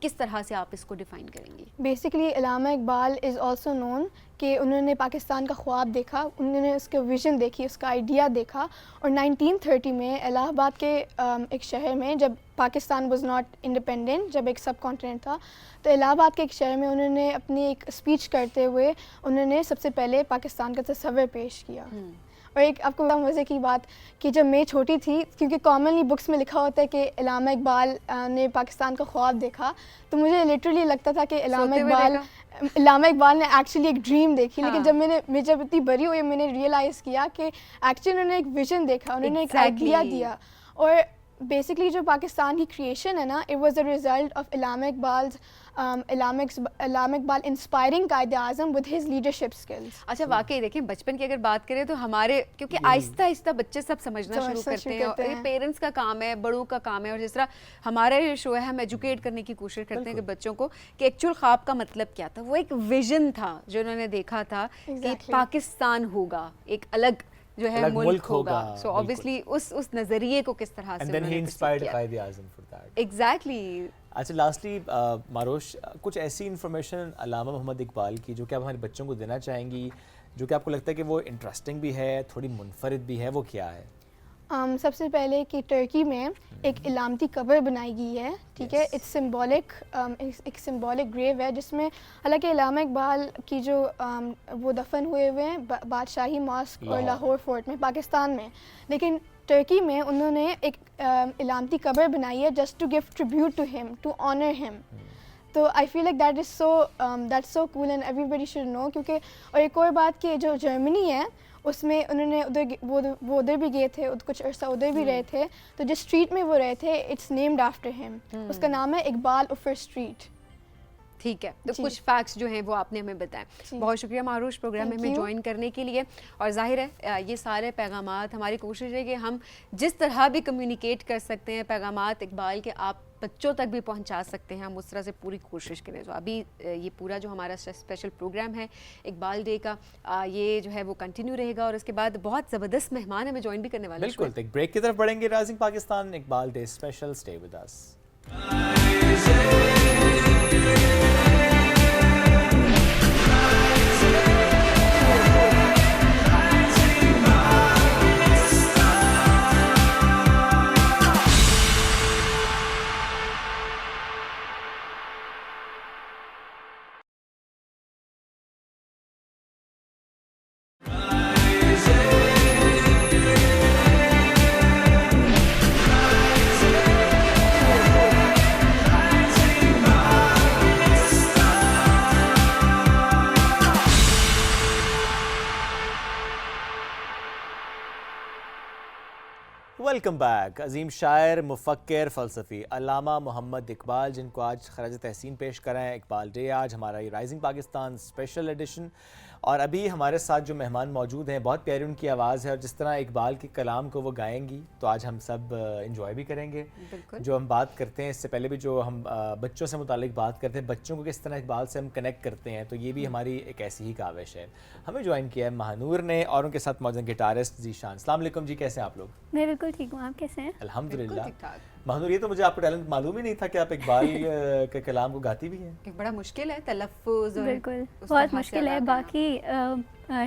کس طرح سے آپ اس کو ڈیفائن کریں گی؟ Basically Allama Iqbal is also known کہ انہوں نے پاکستان کا خواب دیکھا, انہوں نے اس کا ویژن دیکھی, اس کا آئیڈیا دیکھا, اور 1930 میں الہ آباد کے ایک شہر میں, جب پاکستان واز ناٹ انڈیپینڈنٹ, جب ایک سب کانٹیننٹ تھا, تو الہ آباد کے ایک شہر میں انہوں نے اپنی ایک اسپیچ کرتے ہوئے انہوں نے سب سے پہلے پاکستان کا تصور پیش کیا. اور ایک آپ کو بڑا مزے کی بات کہ جب میں چھوٹی تھی, کیونکہ کامنلی بکس میں لکھا ہوتا ہے کہ علامہ اقبال نے پاکستان کا خواب دیکھا, تو مجھے لٹرلی لگتا تھا کہ علامہ اقبال نے ایکچولی ایک ڈریم دیکھی. لیکن جب میں جب اتنی بڑی ہوئی میں نے ریئلائز کیا کہ ایکچولی انہوں نے ایک ویژن دیکھا, انہوں نے ایک آئیڈیا دیا. اور بیسکلی جو پاکستان کی کریشن ہے نا, it was a result of Allama Iqbal inspiring Quaid Azam with his leadership skills. اچھا واقعی دیکھیں بچپن کی اگر بات کریں تو ہمارے کیونکہ آہستہ آہستہ بچے سب سمجھنا شروع کرتے ہیں, اور یہ پیرنٹس کا کام ہے, بڑوں کا کام ہے, اور جس طرح ہمارا یہ شو ہے ہم ایجوکیٹ کرنے کی کوشش کرتے ہیں کہ بچوں کو کہ ایکچوئل خواب کا مطلب کیا تھا. وہ ایک ویژن تھا جو انہوں نے دیکھا تھا کہ پاکستان ہوگا, ایک الگ جو ہے ملک ہوگا. سو obviously اس نظریے کو کس طرح سے and then he inspired Quaid Azam for that. Exactly. اچھا لاسٹلی ماروش, کچھ ایسی انفارمیشن علامہ محمد اقبال کی جو کہ آپ ہمارے بچوں کو دینا چاہیں گی, جو کہ آپ کو لگتا ہے کہ وہ انٹرسٹنگ بھی ہے, تھوڑی منفرد بھی ہے, وہ کیا ہے؟ سب سے پہلے کہ ترکی میں ایک علامتی قبر بنائی گئی ہے, ٹھیک ہے, اٹس سمبولک, ایک سمبولک گریو ہے جس میں حالانکہ علامہ اقبال کی جو وہ دفن ہوئے ہیں بادشاہی ماسک اور لاہور فورٹ میں پاکستان میں, لیکن ترکی میں انہوں نے ایک علامتی قبر بنائی ہے just to give tribute to him, to honour him. تو I feel like that's so cool and everybody should know. کیونکہ اور ایک اور بات کہ جو جرمنی ہے اس میں انہوں نے وہ ادھر بھی گئے تھے, کچھ عرصہ ادھر بھی رہے تھے, تو جس اسٹریٹ میں وہ رہے تھے اٹس نیمڈ آفٹر ہم, اس کا نام ہے اقبال عفر اسٹریٹ. ٹھیک ہے, تو کچھ فیکٹس جو ہیں وہ آپ نے ہمیں بتائیں. بہت شکریہ ماروش پروگرام میں ہمیں جوائن کرنے کے لیے. اور ظاہر ہے یہ سارے پیغامات, ہماری کوشش ہے کہ ہم جس طرح بھی کمیونیکیٹ کر سکتے ہیں پیغامات اقبال کے, آپ بچوں تک بھی پہنچا سکتے ہیں, ہم اس طرح سے پوری کوشش کریں. تو ابھی یہ پورا جو ہمارا اسپیشل پروگرام ہے اقبال ڈے کا, یہ جو ہے وہ کنٹینیو رہے گا, اور اس کے بعد بہت زبردست مہمان ہمیں جوائن بھی کرنے والے ہیں. بالکل, ایک بریک کی طرف بڑھیں گے. Rising Pakistan Iqbal day special, stay with us. Welcome back. عظیم شاعر, مفکر, فلسفی علامہ محمد اقبال, جن کو آج خراج تحسین پیش کر رہے ہیں. اقبال ڈے آج ہمارا یہ رائزنگ پاکستان اسپیشل ایڈیشن. اور ابھی ہمارے ساتھ جو مہمان موجود ہیں, بہت پیاری ان کی آواز ہے, اور جس طرح اقبال کے کلام کو وہ گائیں گی تو آج ہم سب انجوائے بھی کریں گے. جو ہم بات کرتے ہیں, اس سے پہلے بھی جو ہم بچوں سے متعلق بات کرتے ہیں, بچوں کو کس طرح اقبال سے ہم کنیکٹ کرتے ہیں, تو یہ بھی ہماری ایک ایسی ہی کاوش ہے. ہمیں جوائن کیا ہے مہانور نے, اور ان کے ساتھ موجود گٹارسٹ ذیشان. السلام علیکم جی, کیسے ہیں آپ لوگ؟ میں بالکل ٹھیک ہوں, آپ کیسے ہیں؟ الحمدللہ. مہانور, یہ تو مجھے آپ کا ٹیلنٹ معلوم ہی نہیں تھا کہ آپ اقبال کے کلام کو گاتی بھی ہیں. بڑا مشکل ہے تلفظ, بالکل بہت مشکل ہے, باقی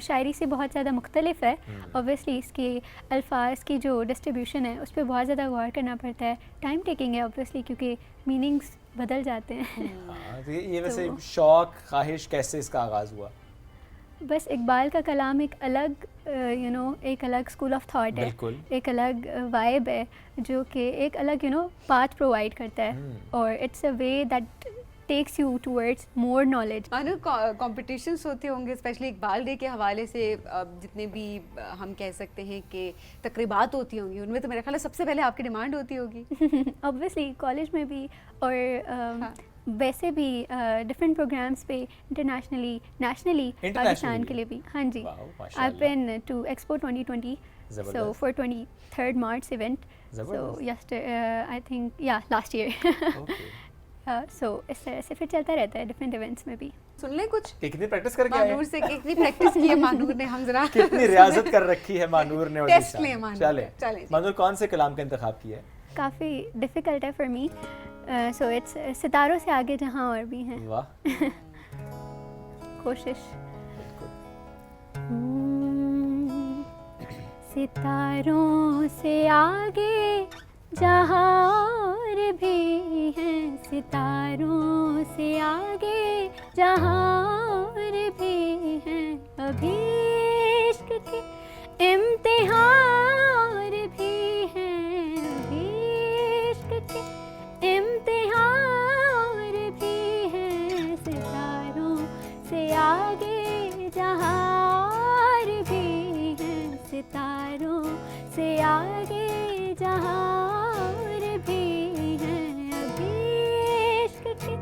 شاعری سے بہت زیادہ مختلف ہے. اوبویسلی اس کی الفاظ کی جو ڈسٹریبیوشن ہے اس پہ بہت زیادہ غور کرنا پڑتا ہے, ٹائم ٹیکنگ ہے اوبویسلی, کیونکہ میننگس بدل جاتے ہیں. یہ ویسے شوق, خواہش کیسے اس کا آغاز ہوا؟ بس اقبال کا کلام ایک الگ ایک الگ اسکول آف تھاٹ ہے, ایک الگ وائب ہے, جو کہ ایک الگ پاتھ پرووائڈ کرتا ہے, اور it's a way that takes you towards more knowledge. Competitions ہوتے ہوں گے اسپیشلی اقبال ڈے کے حوالے سے, جتنے بھی ہم کہہ سکتے ہیں کہ تقریبات ہوتی ہوں گی, ان میں تو میرا خیال ہے سب سے پہلے آپ کی ڈیمانڈ ہوتی ہوگی. اوبویسلی کالج میں بھی, اور ویسے بھی ڈفرینٹ پروگرامس پہ انٹرنیشنلی نیشنلی پاکستان کے لیے بھی. ہاں جی, I been to Expo 2020 so for 23rd March event, so I think last year. So اس طرح سے پھر چلتا رہتا ہے ڈفرینٹ ایونٹس میں بھی. سن لیں کچھ, کتنی پریکٹس کر کے آئے مانور سے, کتنی پریکٹس کی ہے مانور نے, ہم ذرا کتنی ریاضت کر رکھی ہے مانور نے. ٹیسٹ لیں چلیں, مانور کون سے کلام کا انتخاب کیا ہے؟ کافی ڈیفیکلٹ ہے فار می. سو اٹس ستاروں سے آگے جہاں اور بھی ہیں. واہ. کوشش. ستاروں سے آگے جہاں اور بھی ہیں, ستاروں سے آگے جہاں اور بھی ہیں, ابھی عشق کے امتحان بھی ہیں, ابھی عشق کے امتحان بھی ہیں, ستاروں سے آگے جہاں اور بھی ہیں, ستاروں سے آگے جہاں اور بھی ہیں, ابھی عشق کے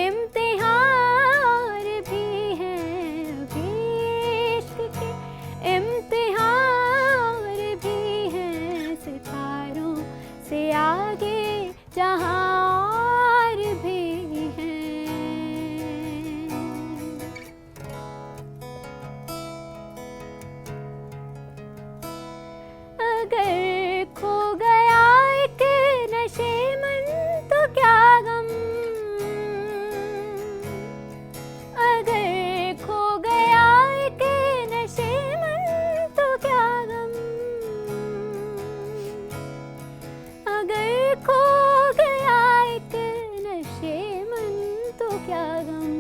امتحان بھی ہیں, ابھی عشق کے امتحان بھی ہیں, ستاروں سے آگے جہاں اور بھی ہیں. اگر کھو گیا ایک نشے من تو کیا غم, اگر کھو گیا ایک نشے من تو کیا غم, اگر کھو گیا ایک نشے من تو کیا غم,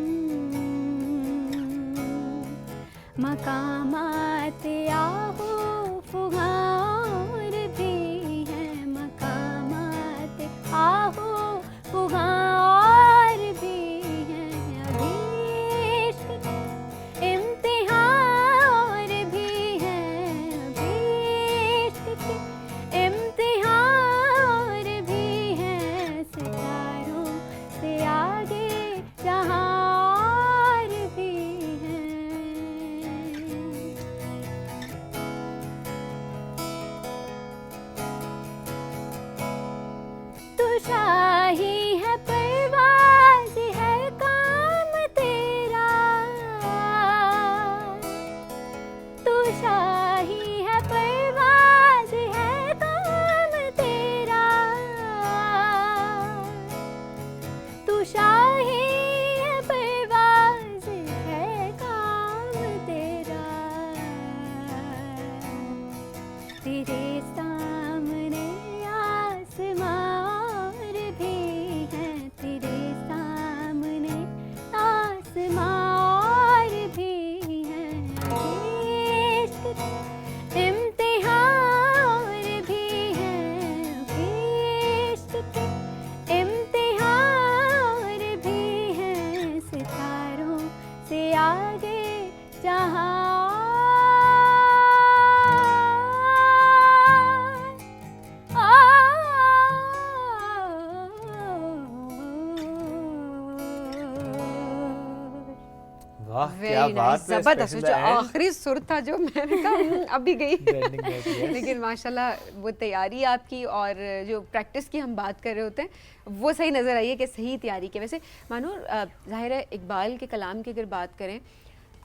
مقامات آہو فغان بھی ہیں, مقامات آہو فغان بھی ہیں, ابھی عشق کے امتحان بھی ہیں, ابھی عشق کے امتحان بھی ہیں, ستاروں سے آگے جہاں اور بھی ہیں. تو شاہی ہے پرواز ہے کام تیرا, تو شاہی ہے پرواز ہے کام تیرا, تو شاہی ہے پرواز ہے کام تیرا, تیرے سامنے آسمان بھی ہیں, تیرے سامنے آسمان بھی ہیں, ابھی عشق کے امتحان بھی ہیں, ابھی عشق کے امتحان بھی ہیں, ستاروں سے آگے جہاں واہ کیا بات ہے. زبردست. جو آخری سر تھا جو میں نے کہا ابھی گئی, لیکن ماشاءاللہ وہ تیاری آپ کی اور جو پریکٹس کی ہم بات کر رہے ہوتے ہیں وہ صحیح نظر آئی ہے کہ صحیح تیاری کی. ویسے مانور, ظاہر ہے اقبال کے کلام کی اگر بات کریں,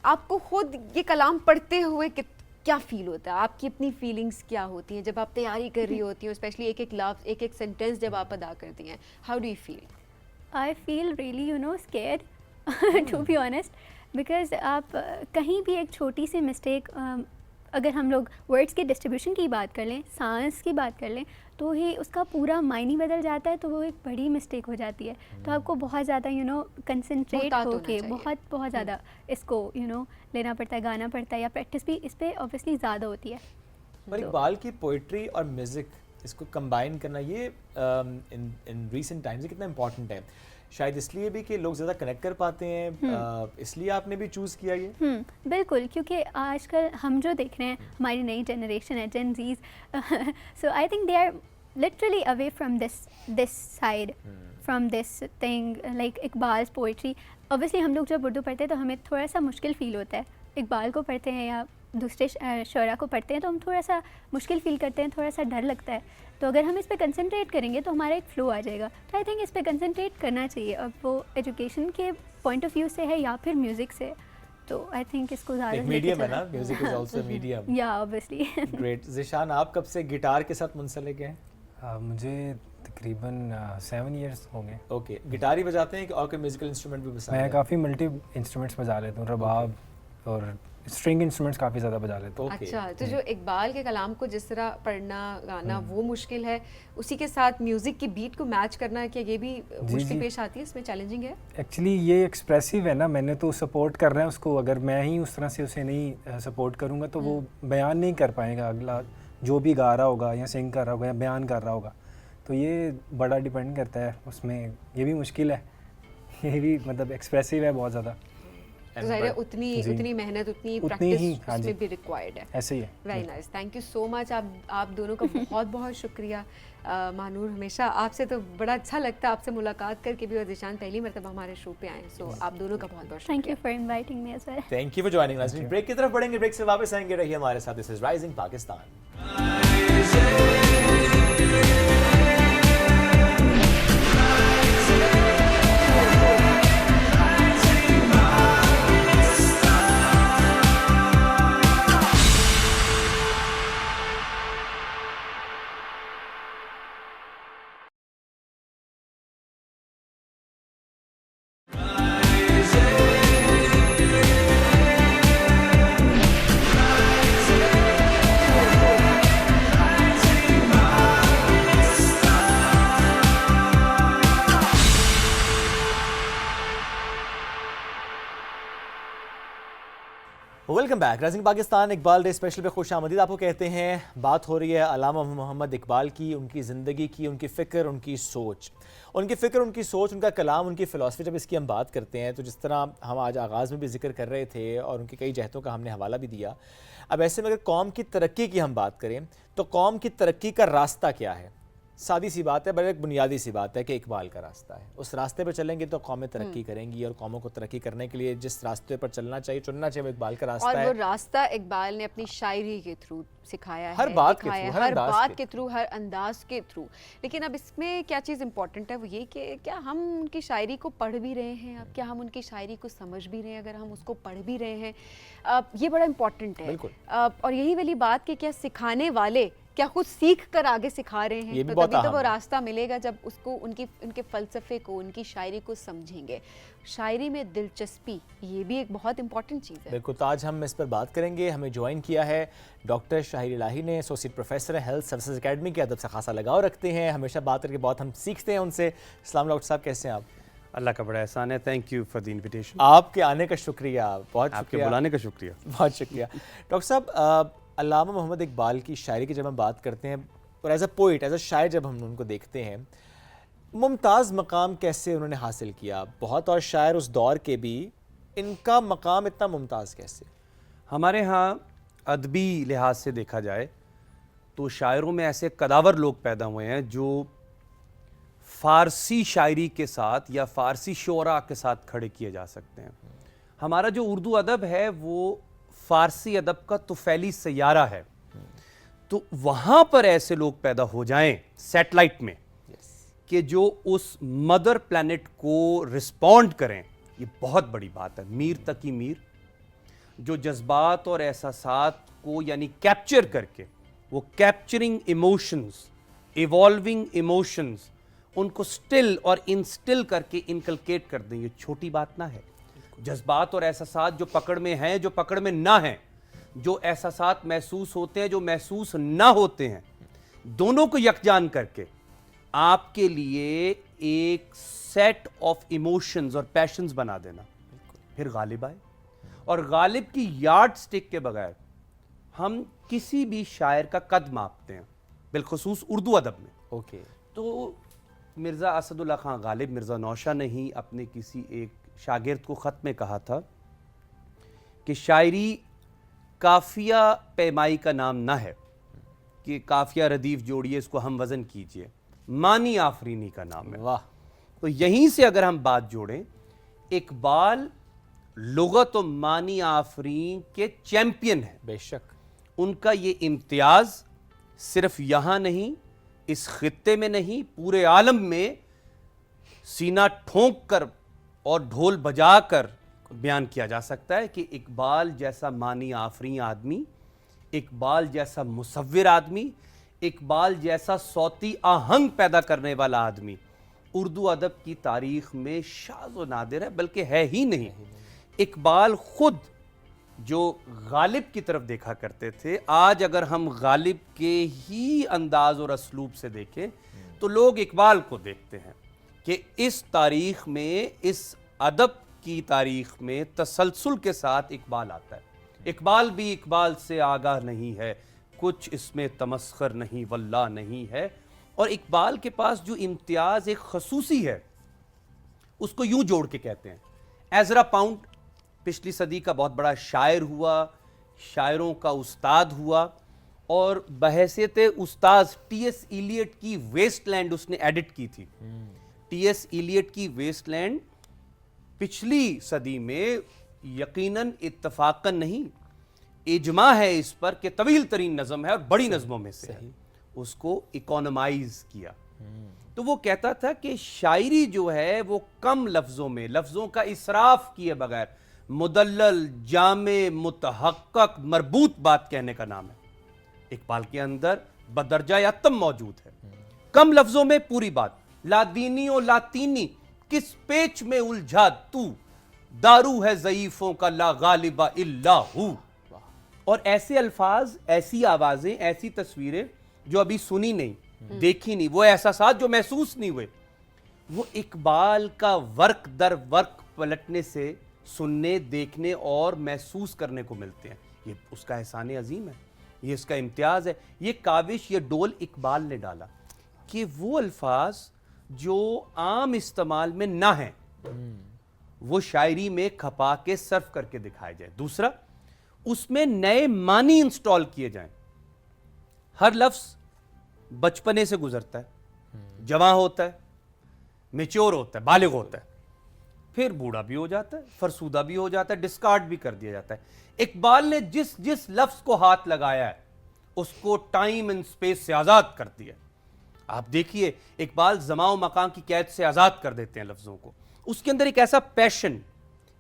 آپ کو خود یہ کلام پڑھتے ہوئے کیا فیل ہوتا ہے, آپ کی اپنی فیلنگس کیا ہوتی ہیں جب آپ تیاری کر رہی ہوتی ہیں, اسپیشلی ایک ایک لفظ ایک ایک سینٹینس جب آپ ادا کرتی ہیں, how do you feel? I feel really, scared to be honest, because آپ کہیں بھی ایک چھوٹی سی مسٹیک, اگر ہم لوگ ورڈس کے ڈسٹریبیوشن کی بات کر لیں, سانس کی بات کر لیں, تو ہی اس کا پورا معنی بدل جاتا ہے, تو وہ ایک بڑی مسٹیک ہو جاتی ہے. تو آپ کو بہت زیادہ کنسنٹریٹ ہو کے بہت زیادہ اس کو لینا پڑتا ہے, گانا پڑتا ہے, یا پریکٹس بھی اس پہ اوبیسلی زیادہ ہوتی ہے. پر اقبال کی پوئٹری اور میوزک اس کو کمبائن کرنا یہ ان ریسنٹ ٹائمز کتنا امپورٹنٹ ہے, شاید اس لیے بھی کہ لوگ زیادہ کنیکٹ کر پاتے ہیں, اس لیے آپ نے بھی چوز کیا یہ؟ بالکل, کیونکہ آج کل ہم جو دیکھ رہے ہیں, ہماری نئی جنریشن ہے, Gen Zs, so I think they are literally away from this side, from this thing like Iqbal's poetry. Obviously ہم لوگ جب اردو پڑھتے ہیں تو ہمیں تھوڑا سا مشکل فیل ہوتا ہے, اقبال کو پڑھتے ہیں یا دوسرے شعراء کو پڑھتے ہیں تو ہم تھوڑا سا مشکل فیل کرتے ہیں, تھوڑا سا ڈر لگتا ہے. تو اگر ہم اس پہ کنسنٹریٹ کریں گے تو ہمارا ایک فلو آ جائے گا. تو آئی تھنک اس پہ کنسنٹریٹ کرنا چاہیے, اب وہ ایجوکیشن کے پوائنٹ آف ویو سے ہے یا پھر میوزک سے, تو آئی تھنک اس کو زیادہ میڈیم ہے نا, میوزک از آلسو میڈیم. یا اوبیسلی. گریٹ. ذیشان, آپ کب سے گٹار کے ساتھ منسلک ہیں؟ مجھے تقریباً 7 ایئرس ہو گئے. اوکے, گٹار ہی بجاتے ہیں کہ اور کوئی میوزیکل انسٹرومنٹ بھی پسند ہے؟ میں کافی ملٹی انسٹرومنٹس بجا لیتا ہوں, رباب اور اسٹرنگ انسٹرومنٹس کافی زیادہ بجا لیتا ہوں. اچھا, تو جو اقبال کے کلام کو جس طرح پڑھنا گانا وہ مشکل ہے, اسی کے ساتھ میوزک کی بیٹ کو میچ کرنا, کیا یہ بھی مشکل پیش آتی ہے, اس میں چیلنجنگ ہے؟ ایکچولی یہ ایکسپریسو ہے نا, میں نے تو سپورٹ کرنا ہے اس کو, اگر میں ہی اس طرح سے اسے نہیں سپورٹ کروں گا تو وہ بیان نہیں کر پائے گا اگلا جو بھی گا رہا ہوگا یا سنگ کر رہا ہوگا یا بیان کر رہا ہوگا. تو یہ بڑا ڈیپینڈ کرتا ہے اس میں, یہ بھی مشکل ہے, یہ بھی مطلب ایکسپریسو ہے بہت زیادہ. تو ظاہر ہے اتنی محنت, اتنی پریکٹس اس میں بھی ریکوائرڈ ہے. ایسے ہی ہے. Very nice, thank you so much. آپ دونوں کا بہت بہت شکریہ. مانور, ہمیشہ آپ سے تو بڑا اچھا لگتا ہے آپ سے ملاقات کر کے بھی, اور ذیشان پہلی مرتبہ ہمارے شو پہ آئے, سو آپ دونوں کا بہت بہت شکریہ. Thank you for inviting me as well. Thank you for joining us. Break کی طرف بڑھیں گے, بریک سے واپس آئیں گے, رہیے ہمارے ساتھ. This is rising Pakistan. Welcome back. Rising Pakistan Iqbal day special پہ خوش آمدید آپ کو کہتے ہیں. بات ہو رہی ہے علامہ محمد اقبال کی, ان کی زندگی کی, ان کی فکر, ان کی سوچ, ان کا کلام, ان کی فلسفی. جب اس کی ہم بات کرتے ہیں تو جس طرح ہم آج آغاز میں بھی ذکر کر رہے تھے اور ان کی کئی جہتوں کا ہم نے حوالہ بھی دیا. اب ایسے میں اگر قوم کی ترقی کی ہم بات کریں تو قوم کی ترقی کا راستہ کیا ہے؟ سادی سی بات ہے, بڑی ایک بنیادی سی بات ہے کہ اقبال کا راستہ ہے. اس راستے پہ چلیں گے تو قومیں ترقی کریں گی, اور قوموں کو ترقی کرنے کے لیے جس راستے پر چلنا چاہیے, چننا چاہیے, وہ اقبال کا راستہ ہے. اور وہ راستہ اقبال نے اپنی شاعری کے تھرو سکھایا ہے, ہر بات کے تھرو, ہر انداز کے تھرو. لیکن اب اس میں کیا چیز امپورٹنٹ ہے, وہ یہ کہ کیا ہم ان کی شاعری کو پڑھ بھی رہے ہیں, اب کیا ہم ان کی شاعری کو سمجھ بھی رہے ہیں, اگر ہم اس کو پڑھ بھی رہے ہیں, یہ بڑا امپورٹنٹ ہے. اور یہی والی بات کہ کیا سکھانے والے کیا خود سیکھ کر آگے سکھا رہے ہیں, تو تبھی تو وہ راستہ ملے گا جب اس کو ان کے فلسفے کو, ان کی شاعری کو سمجھیں گے. شاعری میں دلچسپی, یہ بھی ایک بہت امپورٹنٹ چیز ہے. بالکل, تو آج ہم اس پر بات کریں گے. ہمیں جوائن کیا ہے ڈاکٹر شاہر الہی نے, ایسوسیٹ پروفیسر ہیں, ہیلتھ سروسز اکیڈمی کے. ادب سے خاصا لگاؤ رکھتے ہیں, ہمیشہ بات کر کے بہت ہم سیکھتے ہیں ان سے. السلام ڈاکٹر صاحب, کیسے ہیں آپ؟ اللہ کا بڑا احسان ہے. Thank you for the invitation. آپ کے آنے کا شکریہ, بہت آپ کے بلانے کا شکریہ. بہت شکریہ. ڈاکٹر صاحب, علامہ محمد اقبال کی شاعری کی جب ہم بات کرتے ہیں, اور as a poet, as a شاعر جب ہم ان کو دیکھتے ہیں, ممتاز مقام کیسے انہوں نے حاصل کیا؟ بہت اور شاعر اس دور کے بھی, ان کا مقام اتنا ممتاز کیسے؟ ہمارے ہاں ادبی لحاظ سے دیکھا جائے تو شاعروں میں ایسے قداور لوگ پیدا ہوئے ہیں جو فارسی شاعری کے ساتھ یا فارسی شعراء کے ساتھ کھڑے کیے جا سکتے ہیں. ہمارا جو اردو ادب ہے وہ فارسی ادب کا طفیلی سیارہ ہے, تو وہاں پر ایسے لوگ پیدا ہو جائیں سیٹلائٹ میں کہ جو اس مدر پلانٹ کو رسپونڈ کریں, یہ بہت بڑی بات ہے. میر تقی میر جو جذبات اور احساسات کو یعنی کیپچر کر کے, وہ کیپچرنگ ایموشنز, ایوالونگ ایموشنز, ان کو سٹل اور انسٹل کر کے انکلکیٹ کر دیں, یہ چھوٹی بات نہ ہے. جذبات اور احساسات جو پکڑ میں ہیں, جو پکڑ میں نہ ہیں, جو احساسات محسوس ہوتے ہیں, جو محسوس نہ ہوتے ہیں, دونوں کو یکجان کر کے آپ کے لیے ایک سیٹ آف ایموشنز اور پیشنز بنا دینا, پھر غالب آئے. اور غالب کی یارڈ سٹک کے بغیر ہم کسی بھی شاعر کا قد ماپتے ہیں, بالخصوص اردو ادب میں. اوکے, تو مرزا اسد اللہ خان غالب, مرزا نوشہ نے ہی اپنے کسی ایک شاگرد کو خط میں کہا تھا کہ شاعری کافیہ پیمائی کا نام نہ ہے کہ کافیہ ردیف جوڑیے, اس کو ہم وزن کیجئے, معنی آفرینی کا نام ہے. واہ. تو یہیں سے اگر ہم بات جوڑیں, اقبال لغت و معنی آفرین کے چیمپئن ہیں. بے شک. ان کا یہ امتیاز صرف یہاں نہیں, اس خطے میں نہیں, پورے عالم میں سینہ ٹھونک کر اور ڈھول بجا کر بیان کیا جا سکتا ہے کہ اقبال جیسا معنی آفرین آدمی, اقبال جیسا مصور آدمی, اقبال جیسا صوتی آہنگ پیدا کرنے والا آدمی اردو ادب کی تاریخ میں شاذ و نادر ہے، بلکہ ہے ہی نہیں۔ اقبال خود جو غالب کی طرف دیکھا کرتے تھے، آج اگر ہم غالب کے ہی انداز اور اسلوب سے دیکھیں تو لوگ اقبال کو دیکھتے ہیں کہ اس تاریخ میں، اس ادب کی تاریخ میں تسلسل کے ساتھ اقبال آتا ہے۔ اقبال بھی اقبال سے آگاہ نہیں ہے، کچھ اس میں تمسخر نہیں واللہ نہیں ہے۔ اور اقبال کے پاس جو امتیاز ایک خصوصی ہے، اس کو یوں جوڑ کے کہتے ہیں۔ ایزرا پاؤنڈ پچھلی صدی کا بہت بڑا شاعر ہوا، شاعروں کا استاد ہوا، اور بحیثیت استاذ ٹی ایس ایلیٹ کی ویسٹ لینڈ اس نے ایڈٹ کی تھی۔ ٹی ایس ایلیٹ کی ویسٹ لینڈ پچھلی صدی میں یقیناً اتفاقاً نہیں، اجماع ہے اس پر کہ طویل ترین نظم ہے اور بڑی نظموں میں سے ہے، اس کو اکونومائز کیا۔ تو وہ کہتا تھا کہ شاعری جو ہے وہ کم لفظوں میں، لفظوں کا اسراف کیے بغیر مدلل، جامع، متحقق، مربوط بات کہنے کا نام ہے۔ اقبال کے اندر بدرجہ اتم موجود ہے، کم لفظوں میں پوری بات۔ لا دینی و لاطینی کس پیچ میں الجھا تو، دارو ہے ضعیفوں کا لا غالب الا ہو۔ اور ایسے الفاظ، ایسی آوازیں، ایسی تصویریں جو ابھی سنی نہیں، دیکھی نہیں، وہ احساسات جو محسوس نہیں ہوئے، وہ اقبال کا ورق در ورق پلٹنے سے سننے، دیکھنے اور محسوس کرنے کو ملتے ہیں۔ یہ اس کا احسان عظیم ہے، یہ اس کا امتیاز ہے۔ یہ کاوش، یہ ڈول اقبال نے ڈالا کہ وہ الفاظ جو عام استعمال میں نہ ہیں وہ شاعری میں کھپا کے صرف کر کے دکھائے جائے۔ دوسرا، اس میں نئے معنی انسٹال کیے جائیں۔ ہر لفظ بچپنے سے گزرتا ہے، جوان ہوتا ہے، میچور ہوتا ہے، بالغ ہوتا ہے، پھر بوڑھا بھی ہو جاتا ہے، فرسودہ بھی ہو جاتا ہے، ڈسکارڈ بھی کر دیا جاتا ہے۔ اقبال نے جس لفظ کو ہاتھ لگایا ہے اس کو ٹائم اینڈ سپیس سے آزاد کر دیا۔ آپ دیکھیے اقبال زمان و مکان کی قید سے آزاد کر دیتے ہیں لفظوں کو۔ اس کے اندر ایک ایسا پیشن،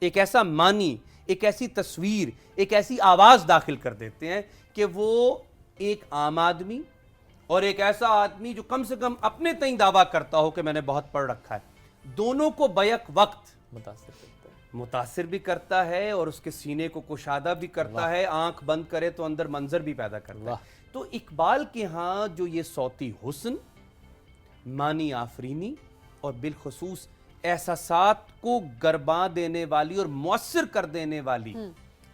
ایک ایسا معنی، ایک ایسی تصویر، ایک ایسی آواز داخل کر دیتے ہیں کہ وہ ایک عام آدمی اور ایک ایسا آدمی جو کم سے کم اپنے تئیں دعویٰ کرتا ہو کہ میں نے بہت پڑھ رکھا ہے، دونوں کو بیک وقت متاثر بھی کرتا ہے اور اس کے سینے کو کشادہ بھی کرتا ہے، آنکھ بند کرے تو اندر منظر بھی پیدا کرتا ہے۔ تو اقبال کے ہاں جو یہ صوتی حسن، معنی آفرینی اور بالخصوص احساسات کو گرباں دینے والی اور مؤثر کر دینے والی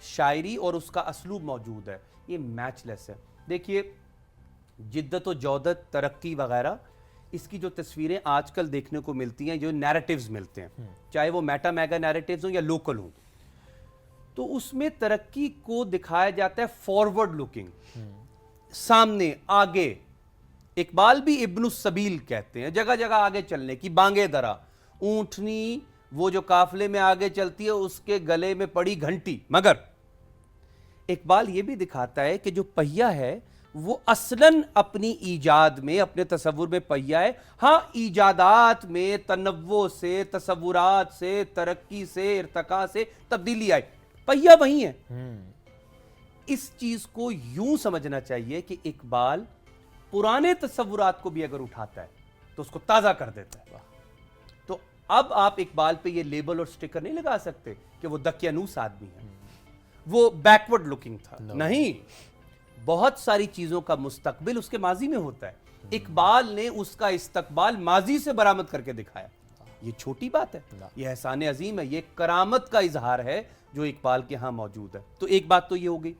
شاعری اور اس کا اسلوب موجود ہے، یہ میچ لیس ہے۔ دیکھیے جدت و جودت، ترقی وغیرہ، اس کی جو تصویریں آج کل دیکھنے کو ملتی ہیں، جو نیریٹیوز ملتے ہیں، چاہے وہ میٹا میگا نیریٹیوز ہوں یا لوکل ہوں، تو اس میں ترقی کو دکھایا جاتا ہے فارورڈ لوکنگ، سامنے، آگے۔ اقبال بھی ابن السبیل کہتے ہیں، جگہ جگہ آگے چلنے کی، بانگے درا، اونٹنی وہ جو قافلے میں آگے چلتی ہے اس کے گلے میں پڑی گھنٹی۔ مگر اقبال یہ بھی دکھاتا ہے کہ جو پہیہ ہے وہ اصلاً اپنی ایجاد میں، اپنے تصور میں پہیہ ہے، ہاں ایجادات میں تنوع سے، تصورات سے، ترقی سے، ارتقاء سے تبدیلی آئی، پہیہ وہی ہے۔ اس چیز کو یوں سمجھنا چاہیے کہ اقبال پرانے تصورات کو بھی اگر اٹھاتا ہے تو اس کو تازہ کر دیتا ہے۔ تو اب آپ اقبال پہ یہ لیبل اور سٹیکر نہیں لگا سکتے کہ وہ دقیانوس آدمی ہے، وہ بیکورڈ لوکنگ تھا، نہیں۔ بہت ساری چیزوں کا مستقبل اس کے ماضی میں ہوتا ہے، اقبال نے اس کا استقبال ماضی سے برآمد کر کے دکھایا۔ یہ چھوٹی بات ہے، یہ احسان عظیم ہے، یہ کرامت کا اظہار ہے جو اقبال کے ہاں موجود ہے۔ تو ایک بات تو یہ ہو گئی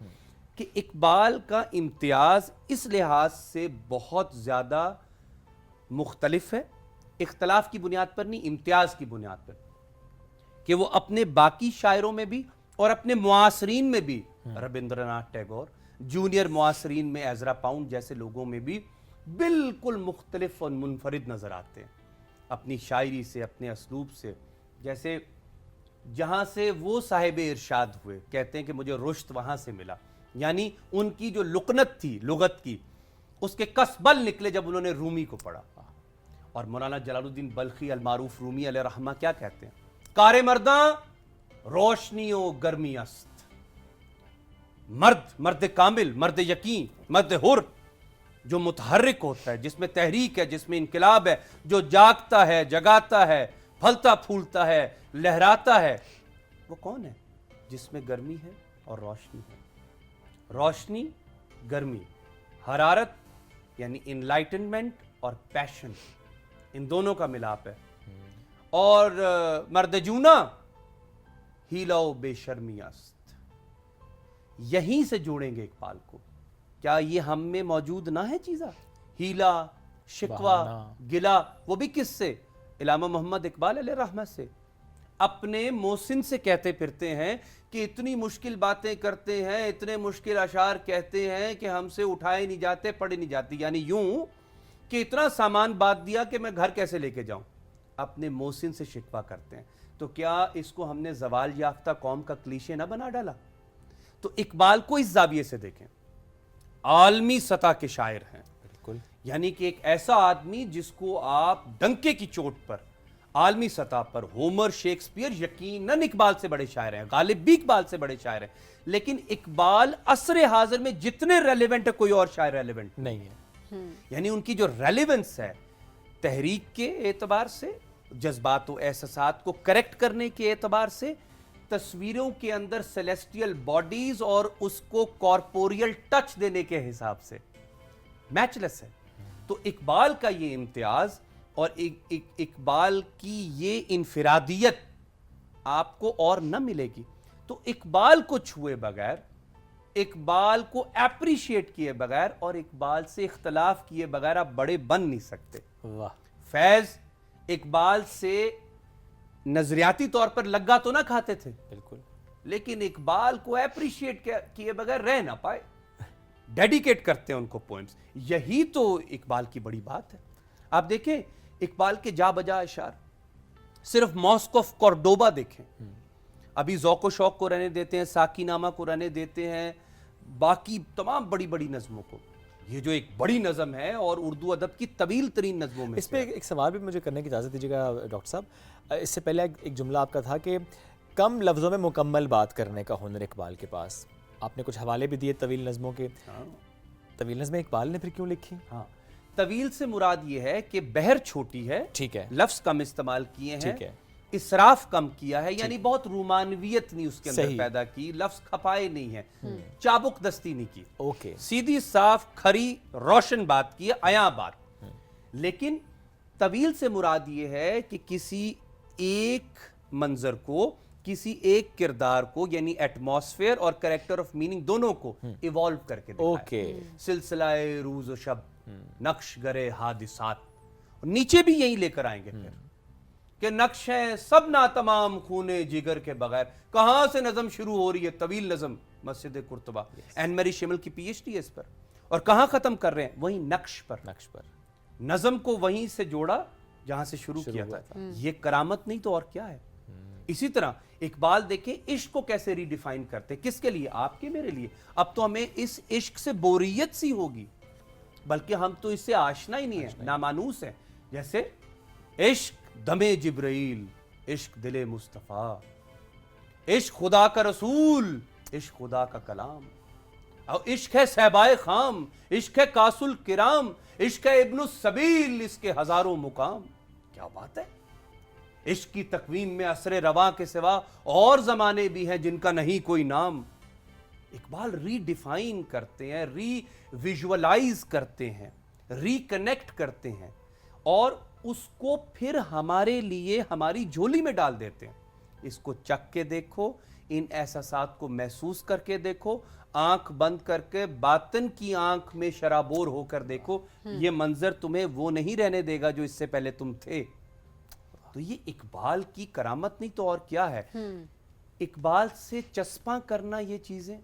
کہ اقبال کا امتیاز اس لحاظ سے بہت زیادہ مختلف ہے، اختلاف کی بنیاد پر نہیں، امتیاز کی بنیاد پر، کہ وہ اپنے باقی شاعروں میں بھی اور اپنے معاصرین میں بھی، ربندر ناتھ ٹیگور، جونیئر معاصرین میں ایزرا پاؤنڈ جیسے لوگوں میں بھی بالکل مختلف اور منفرد نظر آتے ہیں اپنی شاعری سے، اپنے اسلوب سے۔ جیسے جہاں سے وہ صاحب ارشاد ہوئے، کہتے ہیں کہ مجھے رشد وہاں سے ملا، یعنی ان کی جو لکنت تھی لغت کی، اس کے کسبل نکلے جب انہوں نے رومی کو پڑھا۔ اور مولانا جلال الدین بلخی المعروف رومی علیہ رحمہ کیا کہتے ہیں؟ کار مرداں روشنی و گرمی است، مرد کامل، مرد یقین، مرد حر، جو متحرک ہوتا ہے, جس میں تحریک ہے, جس میں انقلاب ہے, جو جاگتا ہے, جگاتا ہے, پھلتا پھولتا ہے, لہراتا ہے, وہ کون ہے؟ جس میں گرمی ہے اور روشنی ہے. روشنی, گرمی, حرارت یعنی انلائٹنمنٹ اور پیشن, ان دونوں کا ملاپ ہے. اور مردجونا ہیلا و بے شرمی است. یہیں سے جوڑیں گے اقبال کو. کیا یہ ہم میں موجود نہ ہے چیزاں؟ ہیلا, شکوہ, گلا, وہ بھی کس سے؟ علامہ محمد اقبال علیہ رحمت سے. اپنے محسن سے کہتے پھرتے ہیں کہ اتنی مشکل باتیں کرتے ہیں, اتنے مشکل اشعار کہتے ہیں کہ ہم سے اٹھائے نہیں جاتے, پڑھے نہیں جاتی. یعنی یوں کہ اتنا سامان بات دیا کہ میں گھر کیسے لے کے جاؤں. اپنے محسن سے شکوہ کرتے ہیں. تو کیا اس کو ہم نے زوال یافتہ قوم کا کلیشے نہ بنا ڈالا؟ تو اقبال کو اس زاویے سے دیکھیں. عالمی سطح کے شاعر ہیں, بالکل, یعنی کہ ایک ایسا آدمی جس کو آپ ڈنکے کی چوٹ پر عالمی سطح پر, ہومر, شیکسپیئر یقیناً اقبال سے بڑے شاعر ہیں, غالب بھی اقبال سے بڑے شاعر ہیں, لیکن اقبال عصر حاضر میں جتنے ریلیونٹ ہے کوئی اور شاعر ریلیونٹ نہیں ہے. یعنی ان کی جو ریلیونس ہے تحریک کے اعتبار سے, جذبات و احساسات کو کریکٹ کرنے کے اعتبار سے, تصویروں کے اندر سیلیسٹیل باڈیز اور اس کو کارپوریل ٹچ دینے کے حساب سے میچ لیس ہے. تو اقبال کا یہ امتیاز اور اقبال کی یہ انفرادیت آپ کو اور نہ ملے گی. تو اقبال کو چھوئے بغیر, اقبال کو اپریشیٹ کیے بغیر اور اقبال سے اختلاف کیے بغیر آپ بڑے بن نہیں سکتے. واہ. فیض اقبال سے نظریاتی طور پر لگا تو نہ کھاتے تھے, بالکل, لیکن اقبال کو اپریشیٹ کیے بغیر رہ نہ پائے. ڈیڈیکیٹ کرتے ہیں ان کو پوئمز. یہی تو اقبال کی بڑی بات ہے. آپ دیکھیں اقبال کے جا بجا اشعار, صرف ماسک آف کورڈوبا دیکھیں, ابھی ذوق و شوق کو رہنے دیتے ہیں, ساکی نامہ کو رہنے دیتے ہیں, باقی تمام بڑی بڑی نظموں کو. یہ جو ایک بڑی نظم ہے اور اردو ادب کی طویل ترین نظموں میں اس پہ ایک سوال بھی مجھے کرنے کی اجازت دیجیے گا ڈاکٹر صاحب. اس سے پہلے ایک جملہ آپ کا تھا کہ کم لفظوں میں مکمل بات کرنے کا ہنر اقبال کے پاس. آپ نے کچھ حوالے بھی دیے طویل نظموں کے. طویل نظمیں اقبال نے پھر کیوں لکھی؟ ہاں, طویل سے مراد یہ ہے کہ بحر چھوٹی ہے, ٹھیک ہے, لفظ کم استعمال کیے ہیں, ٹھیک ہے, اسراف کم کیا ہے, یعنی بہت رومانویت نہیں اس کے اندر صحیح پیدا کی, لفظ کھپائے نہیں ہیں, چابک دستی نہیں کی, اوکے, سیدھی صاف کھری روشن بات کی, عیاں بات. لیکن طویل سے مراد یہ ہے کہ کسی ایک منظر کو, کسی ایک کردار کو, یعنی ایٹماسفیئر اور کریکٹر آف میننگ دونوں کو ایوالو کر کے دکھائے. اوکے, سلسلہ روز و شب, نقش گرے حادثات. نیچے بھی یہی لے کر آئیں گے پھر کہ نقش ہیں سب ناتمام خونے جگر کے بغیر. کہاں سے نظم شروع ہو رہی ہے؟ طویل نظم مسجد قرطبہ, این میری شمل کی پی ایچ ڈی ہے اس پر, اور کہاں ختم کر رہے ہیں؟ وہیں نقش پر. نظم کو وہیں سے جوڑا جہاں سے شروع کیا تھا. یہ کرامت نہیں تو اور کیا ہے؟ اسی طرح اقبال دیکھیں عشق کو کیسے ری ڈیفائن کرتے, کس کے لیے؟ آپ کے, میرے لیے. اب تو ہمیں اس عشق سے بوریت سی ہوگی, بلکہ ہم تو اس سے آشنا ہی نہیں ہے, نامانوس ہے. جیسے عشق دم جبرائیل, عشق دل مصطفیٰ, عشق خدا کا رسول, عشق خدا کا کلام, اور عشق ہے صحبائے خام, عشق ہے کاس الکرام, عشق ہے ابن السبیل, اس کے ہزاروں مقام. کیا بات ہے! عشق کی تقویم میں عصر رواں کے سوا اور زمانے بھی ہیں جن کا نہیں کوئی نام. اقبال ری ڈیفائن کرتے ہیں, ری ویژولائز کرتے ہیں, ری کنیکٹ کرتے ہیں, اور اس کو پھر ہمارے لیے ہماری جھولی میں ڈال دیتے ہیں. اس کو چکھ کے دیکھو, ان احساسات کو محسوس کر کے دیکھو, آنکھ بند کر کے باطن کی آنکھ میں شرابور ہو کر دیکھو. یہ منظر تمہیں وہ نہیں رہنے دے گا جو اس سے پہلے تم تھے. تو یہ اقبال کی کرامت نہیں تو اور کیا ہے. اقبال سے چسپاں کرنا یہ چیزیں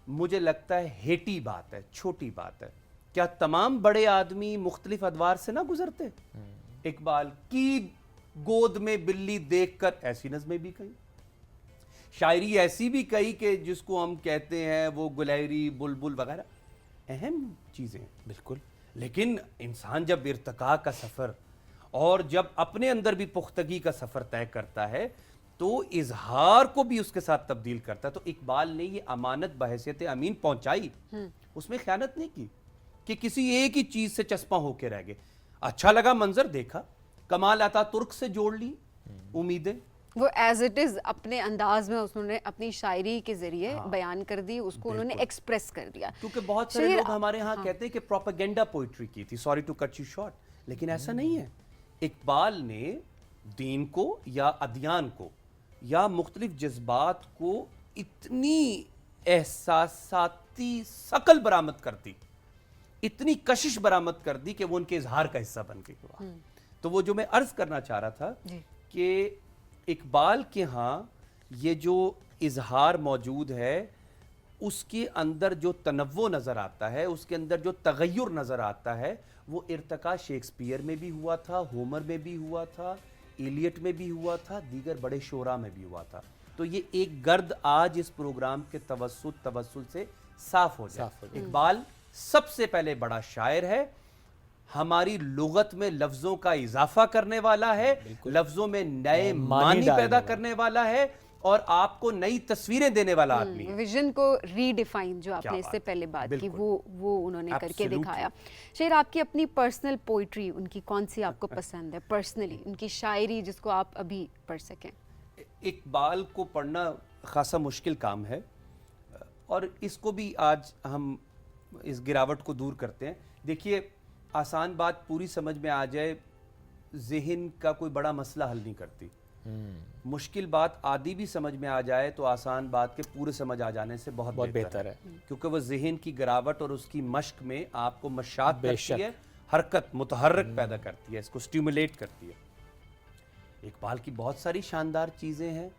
مجھے لگتا ہے ہیٹی بات ہے, چھوٹی بات ہے. کیا تمام بڑے آدمی مختلف ادوار سے نہ گزرتے؟ اقبال کی گود میں بلی دیکھ کر ایسی نظمیں بھی کہیں, شاعری ایسی بھی کہی کہ جس کو ہم کہتے ہیں وہ گلیری, بلبل وغیرہ اہم چیزیں. بالکل. لیکن انسان جب ارتقاء کا سفر اور جب اپنے اندر بھی پختگی کا سفر طے کرتا ہے تو اظہار کو بھی اس کے ساتھ تبدیل کرتا ہے. تو اقبال نے یہ امانت بحیثیت امین پہنچائی, اس میں خیانت نہیں کی. کہ کسی ایک ہی چیز سے چسپاں ہو کے رہ گئے. اچھا لگا منظر دیکھا, کمال آتا ترک سے جوڑ لی امیدیں, وہ ایز اٹ از اپنے انداز میں انہوں نے اپنی شاعری کے ذریعے بیان کر دی, اس کو انہوں نے ایکسپریس کر دیا. کیونکہ بہت سارے لوگ ہمارے ہاں کہتے ہیں کہ پروپیگنڈا پوئٹری کی تھی, sorry to cut you short, لیکن ایسا نہیں ہے. اقبال نے دین کو یا ادیان کو یا مختلف جذبات کو اتنی احساساتی شکل برآمد کر دی, اتنی کشش برآمد کر دی کہ وہ ان کے اظہار کا حصہ بن گئی. تو وہ جو میں عرض کرنا چاہ رہا تھا کہ اقبال کے ہاں یہ جو اظہار موجود ہے, اس کے اندر جو تنوع نظر آتا ہے, اس کے اندر جو تغیر نظر آتا ہے, وہ ارتقا شیکسپیئر میں بھی ہوا تھا, ہومر میں بھی ہوا تھا, ایلیٹ میں بھی ہوا تھا, دیگر بڑے شعراء میں بھی ہوا تھا. تو یہ ایک گرد آج اس پروگرام کے توسل سے صاف ہو جائے. اقبال سب سے پہلے بڑا شاعر ہے, ہماری لغت میں لفظوں کا اضافہ کرنے والا ہے, لفظوں میں نئے معنی پیدا کرنے والا ہے, اور آپ کو نئی تصویریں دینے والا آدمی ہے. ویژن کو ری ڈیفائن جو آپ نے اس سے پہلے بات کی وہ انہوں نے کر کے دکھایا. شعر آپ کی اپنی پرسنل پوئٹری ان کی کون سی آپ کو پسند ہے پرسنلی, ان کی شاعری جس کو آپ ابھی پڑھ سکیں؟ اقبال کو پڑھنا خاصا مشکل کام ہے, اور اس کو بھی آج ہم اس گراوٹ کو دور کرتے ہیں. دیکھیے, آسان بات پوری سمجھ میں آ جائے, ذہن کا کوئی بڑا مسئلہ حل نہیں کرتی. مشکل بات آدھی بھی سمجھ میں آ جائے تو آسان بات کے پورے سمجھ آ جانے سے بہت بہتر ہے, کیونکہ وہ ذہن کی گراوٹ اور اس کی مشق میں آپ کو مشاط کرتی ہے, حرکت متحرک پیدا کرتی ہے, اس کو سٹیمولیٹ کرتی ہے. اقبال کی بہت ساری شاندار چیزیں ہیں.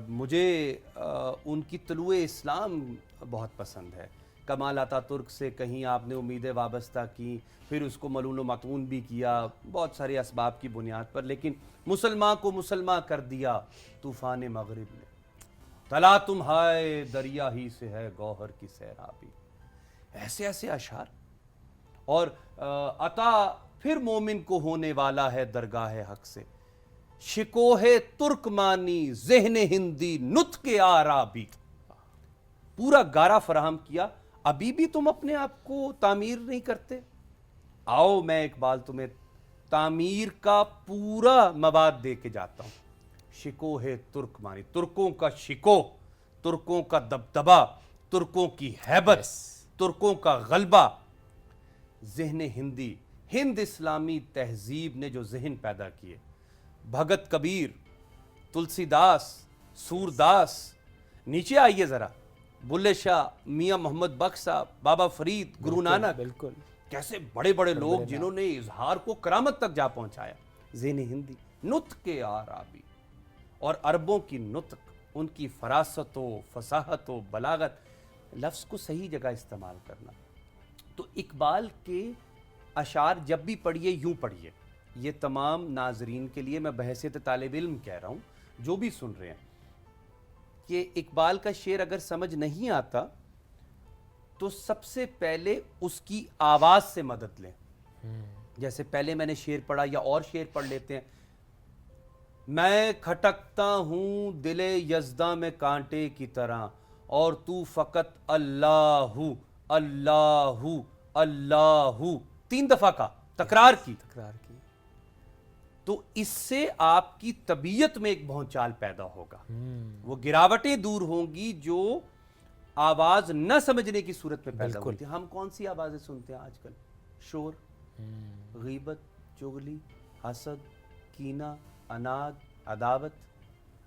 مجھے ان کی طلوع اسلام بہت پسند ہے. کمال آتا ترک سے کہیں آپ نے امیدیں وابستہ کی, پھر اس کو ملون و مطعون بھی کیا بہت سارے اسباب کی بنیاد پر, لیکن مسلمان کو مسلمان کر دیا طوفان مغرب نے, تلا تم ہائے دریا ہی سے ہے گوہر کی سیرابی. ایسے ایسے اشعار. اور عطا پھر مومن کو ہونے والا ہے درگاہ حق سے, شکوہ ترکمانی ذہن ہندی نطق آرابی. پورا گارا فراہم کیا. ابھی بھی تم اپنے آپ کو تعمیر نہیں کرتے, آؤ میں اقبال تمہیں تعمیر کا پورا مواد دے کے جاتا ہوں. شکوہ ترکمانی, ترکوں کا شکو, ترکوں کا دبدبا, ترکوں کی ہیبت, ترکوں کا غلبہ. ذہن ہندی, ہند اسلامی تہذیب نے جو ذہن پیدا کیے, بھگت کبیر, تلسی داس, سور داس, نیچے آئیے ذرا, بلے شاہ, میاں محمد بخش صاحب, بابا فرید, گرو نانک, بالکل کیسے بڑے بڑے لوگ جنہوں نے اظہار کو کرامت تک جا پہنچایا. ذہن ہندی, نطق آرابی, اور عربوں کی نطق, ان کی فراست و فصاحت و بلاغت, لفظ کو صحیح جگہ استعمال کرنا. تو اقبال کے اشعار جب بھی پڑھیے یوں پڑھیے. یہ تمام ناظرین کے لیے میں بحیثیت طالب علم کہہ رہا ہوں جو بھی سن رہے ہیں, کہ اقبال کا شعر اگر سمجھ نہیں آتا تو سب سے پہلے اس کی آواز سے مدد لیں. جیسے پہلے میں نے شعر پڑھا, یا اور شعر پڑھ لیتے ہیں. میں کھٹکتا ہوں دل یزداں میں کانٹے کی طرح, اور تو فقط اللہ اللہ اللہ 3 دفعہ کا تکرار کی. تو اس سے آپ کی طبیعت میں ایک بھونچال پیدا ہوگا. وہ گراوٹیں دور ہوں گی جو آواز نہ سمجھنے کی صورت میں پیدا ہوتی ہیں. ہم کون سی آوازیں سنتے ہیں آج کل؟ شور, غیبت, چغلی, حسد, کینہ, اناد, عداوت.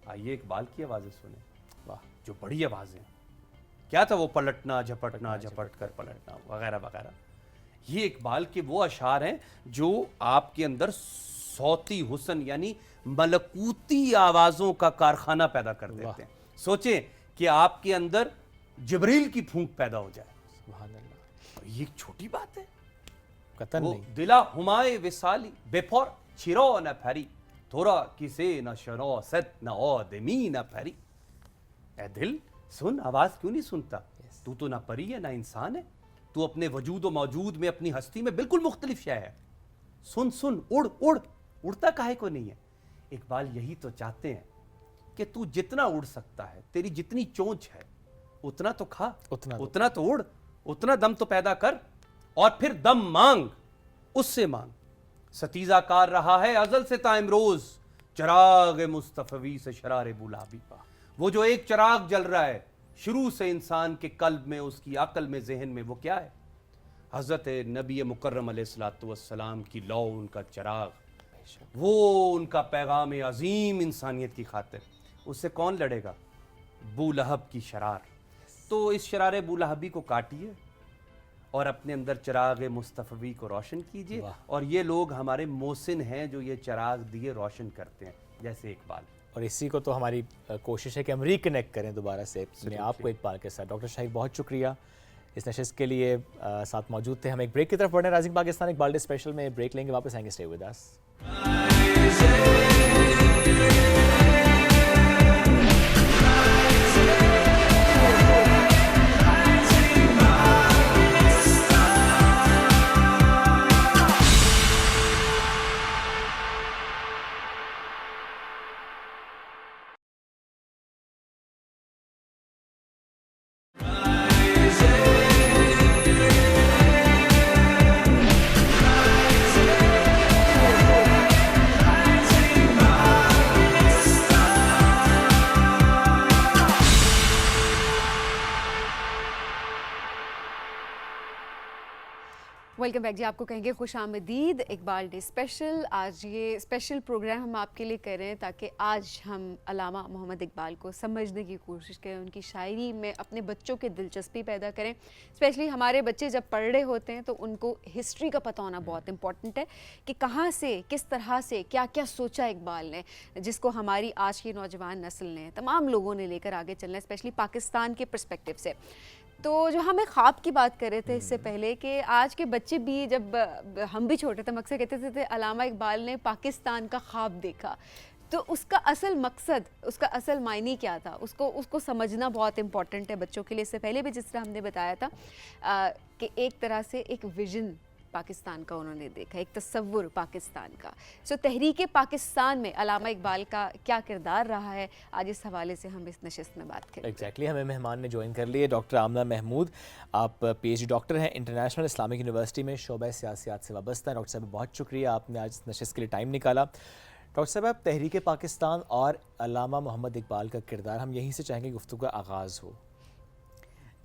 آئیے اقبال کی آوازیں سنیں. واہ, جو بڑی آوازیں. کیا تھا وہ پلٹنا جھپٹنا, جھپٹ کر پلٹنا, وغیرہ وغیرہ. یہ اقبال کے وہ اشعار ہیں جو آپ کے اندر صوتی حسن یعنی ملکوتی آوازوں کا کارخانہ پیدا کر دیتے ہیں. سوچیں کہ آپ کے اندر جبریل کی پھونک پیدا ہو جائے. سبحان اللہ. یہ ایک چھوٹی بات ہے. قطعاً نہیں. دلا ہمائے وصالی بے پھور چیرو نہ پھری, تھوڑا کسے نہ شنو ست نہ آدمی نہ پھری. اے دل سن, آواز کیوں نہیں سنتا؟ تو نہ پری ہے نہ انسان ہے, تو اپنے وجود و موجود میں اپنی ہستی میں بالکل مختلف شے ہے. سن سن, اڑ اڑ, اڑتا کاہے کو نہیں ہے؟ اقبال یہی تو چاہتے ہیں کہ تو جتنا اڑ سکتا ہے, تیری جتنی چونچ ہے, اتنا تو کھا, اتنا تو اڑ, اتنا دم تو پیدا کر. اور پھر دم مانگ اس سے مانگ. ستیزہ کار رہا ہے ازل سے تا امروز چراغ مصطفی سے شرار بولابی پا. وہ جو ایک چراغ جل رہا ہے شروع سے انسان کے قلب میں, اس کی عقل میں, ذہن میں, وہ کیا ہے؟ حضرت نبی مکرم علیہ السلام کی لو ان کا چراغ, وہ ان کا پیغام عظیم انسانیت کی خاطر. اس سے کون لڑے گا؟ بو لہب کی شرار. تو اس شرار بو لہبی کو کاٹیے اور اپنے اندر چراغ مصطفی کو روشن کیجئے. اور یہ لوگ ہمارے محسن ہیں جو یہ چراغ دیے روشن کرتے ہیں, جیسے اقبال. اور اسی کو تو ہماری کوشش ہے کہ ہم ریکنیکٹ کریں دوبارہ سے اپنے آپ کو اقبال کے ساتھ. ڈاکٹر شاہد بہت شکریہ اس نشست کے لیے ساتھ موجود تھے. ہم ایک بریک کی طرف بڑھنے. Rising Pakistan Iqbal day special میں بریک لیں گے, واپس آئیں گے. Stay with us. Welcome back جی. آپ کو کہیں گے خوش آمدید اقبال ڈے اسپیشل. آج یہ اسپیشل پروگرام ہم آپ کے لیے کر رہے ہیں تاکہ آج ہم علامہ محمد اقبال کو سمجھنے کی کوشش کریں, ان کی شاعری میں اپنے بچوں کی دلچسپی پیدا کریں. اسپیشلی ہمارے بچے جب پڑھ رہے ہوتے ہیں تو ان کو ہسٹری کا پتہ ہونا بہت امپورٹنٹ ہے کہ کہاں سے, کس طرح سے, کیا کیا سوچا اقبال نے, جس کو ہماری آج کی نوجوان نسل نے, تمام لوگوں نے لے کر آگے چلنا ہے, اسپیشلی پاکستان کے پرسپیکٹیو سے. تو جو ہمیں خواب کی بات کر رہے تھے اس سے پہلے کہ آج کے بچے بھی, جب ہم بھی چھوٹے تھے, ہم اکثر کہتے تھے علامہ اقبال نے پاکستان کا خواب دیکھا. تو اس کا اصل مقصد, اس کا اصل معنی کیا تھا, اس کو سمجھنا بہت امپورٹنٹ ہے بچوں کے لیے. اس سے پہلے بھی جس طرح ہم نے بتایا تھا کہ ایک طرح سے ایک ویژن پاکستان کا انہوں نے دیکھا, ایک تصور پاکستان کا. تحریک پاکستان میں علامہ اقبال کا کیا کردار رہا ہے, آج اس حوالے سے ہم اس نشست میں بات کریں. ایگزیکٹلی ہمیں مہمان نے جوائن کر لیے ڈاکٹر آمنہ محمود. آپ پی ایچ ڈی ڈاکٹر ہیں, انٹرنیشنل اسلامک یونیورسٹی میں شعبہ سیاسیات سے وابستہ ہیں. ڈاکٹر صاحب بہت شکریہ, آپ نے آج اس نشست کے لیے ٹائم نکالا. ڈاکٹر صاحب, تحریک پاکستان اور علامہ محمد اقبال کا کردار, ہم یہیں سے چاہیں گے گفتگو کا آغاز ہو.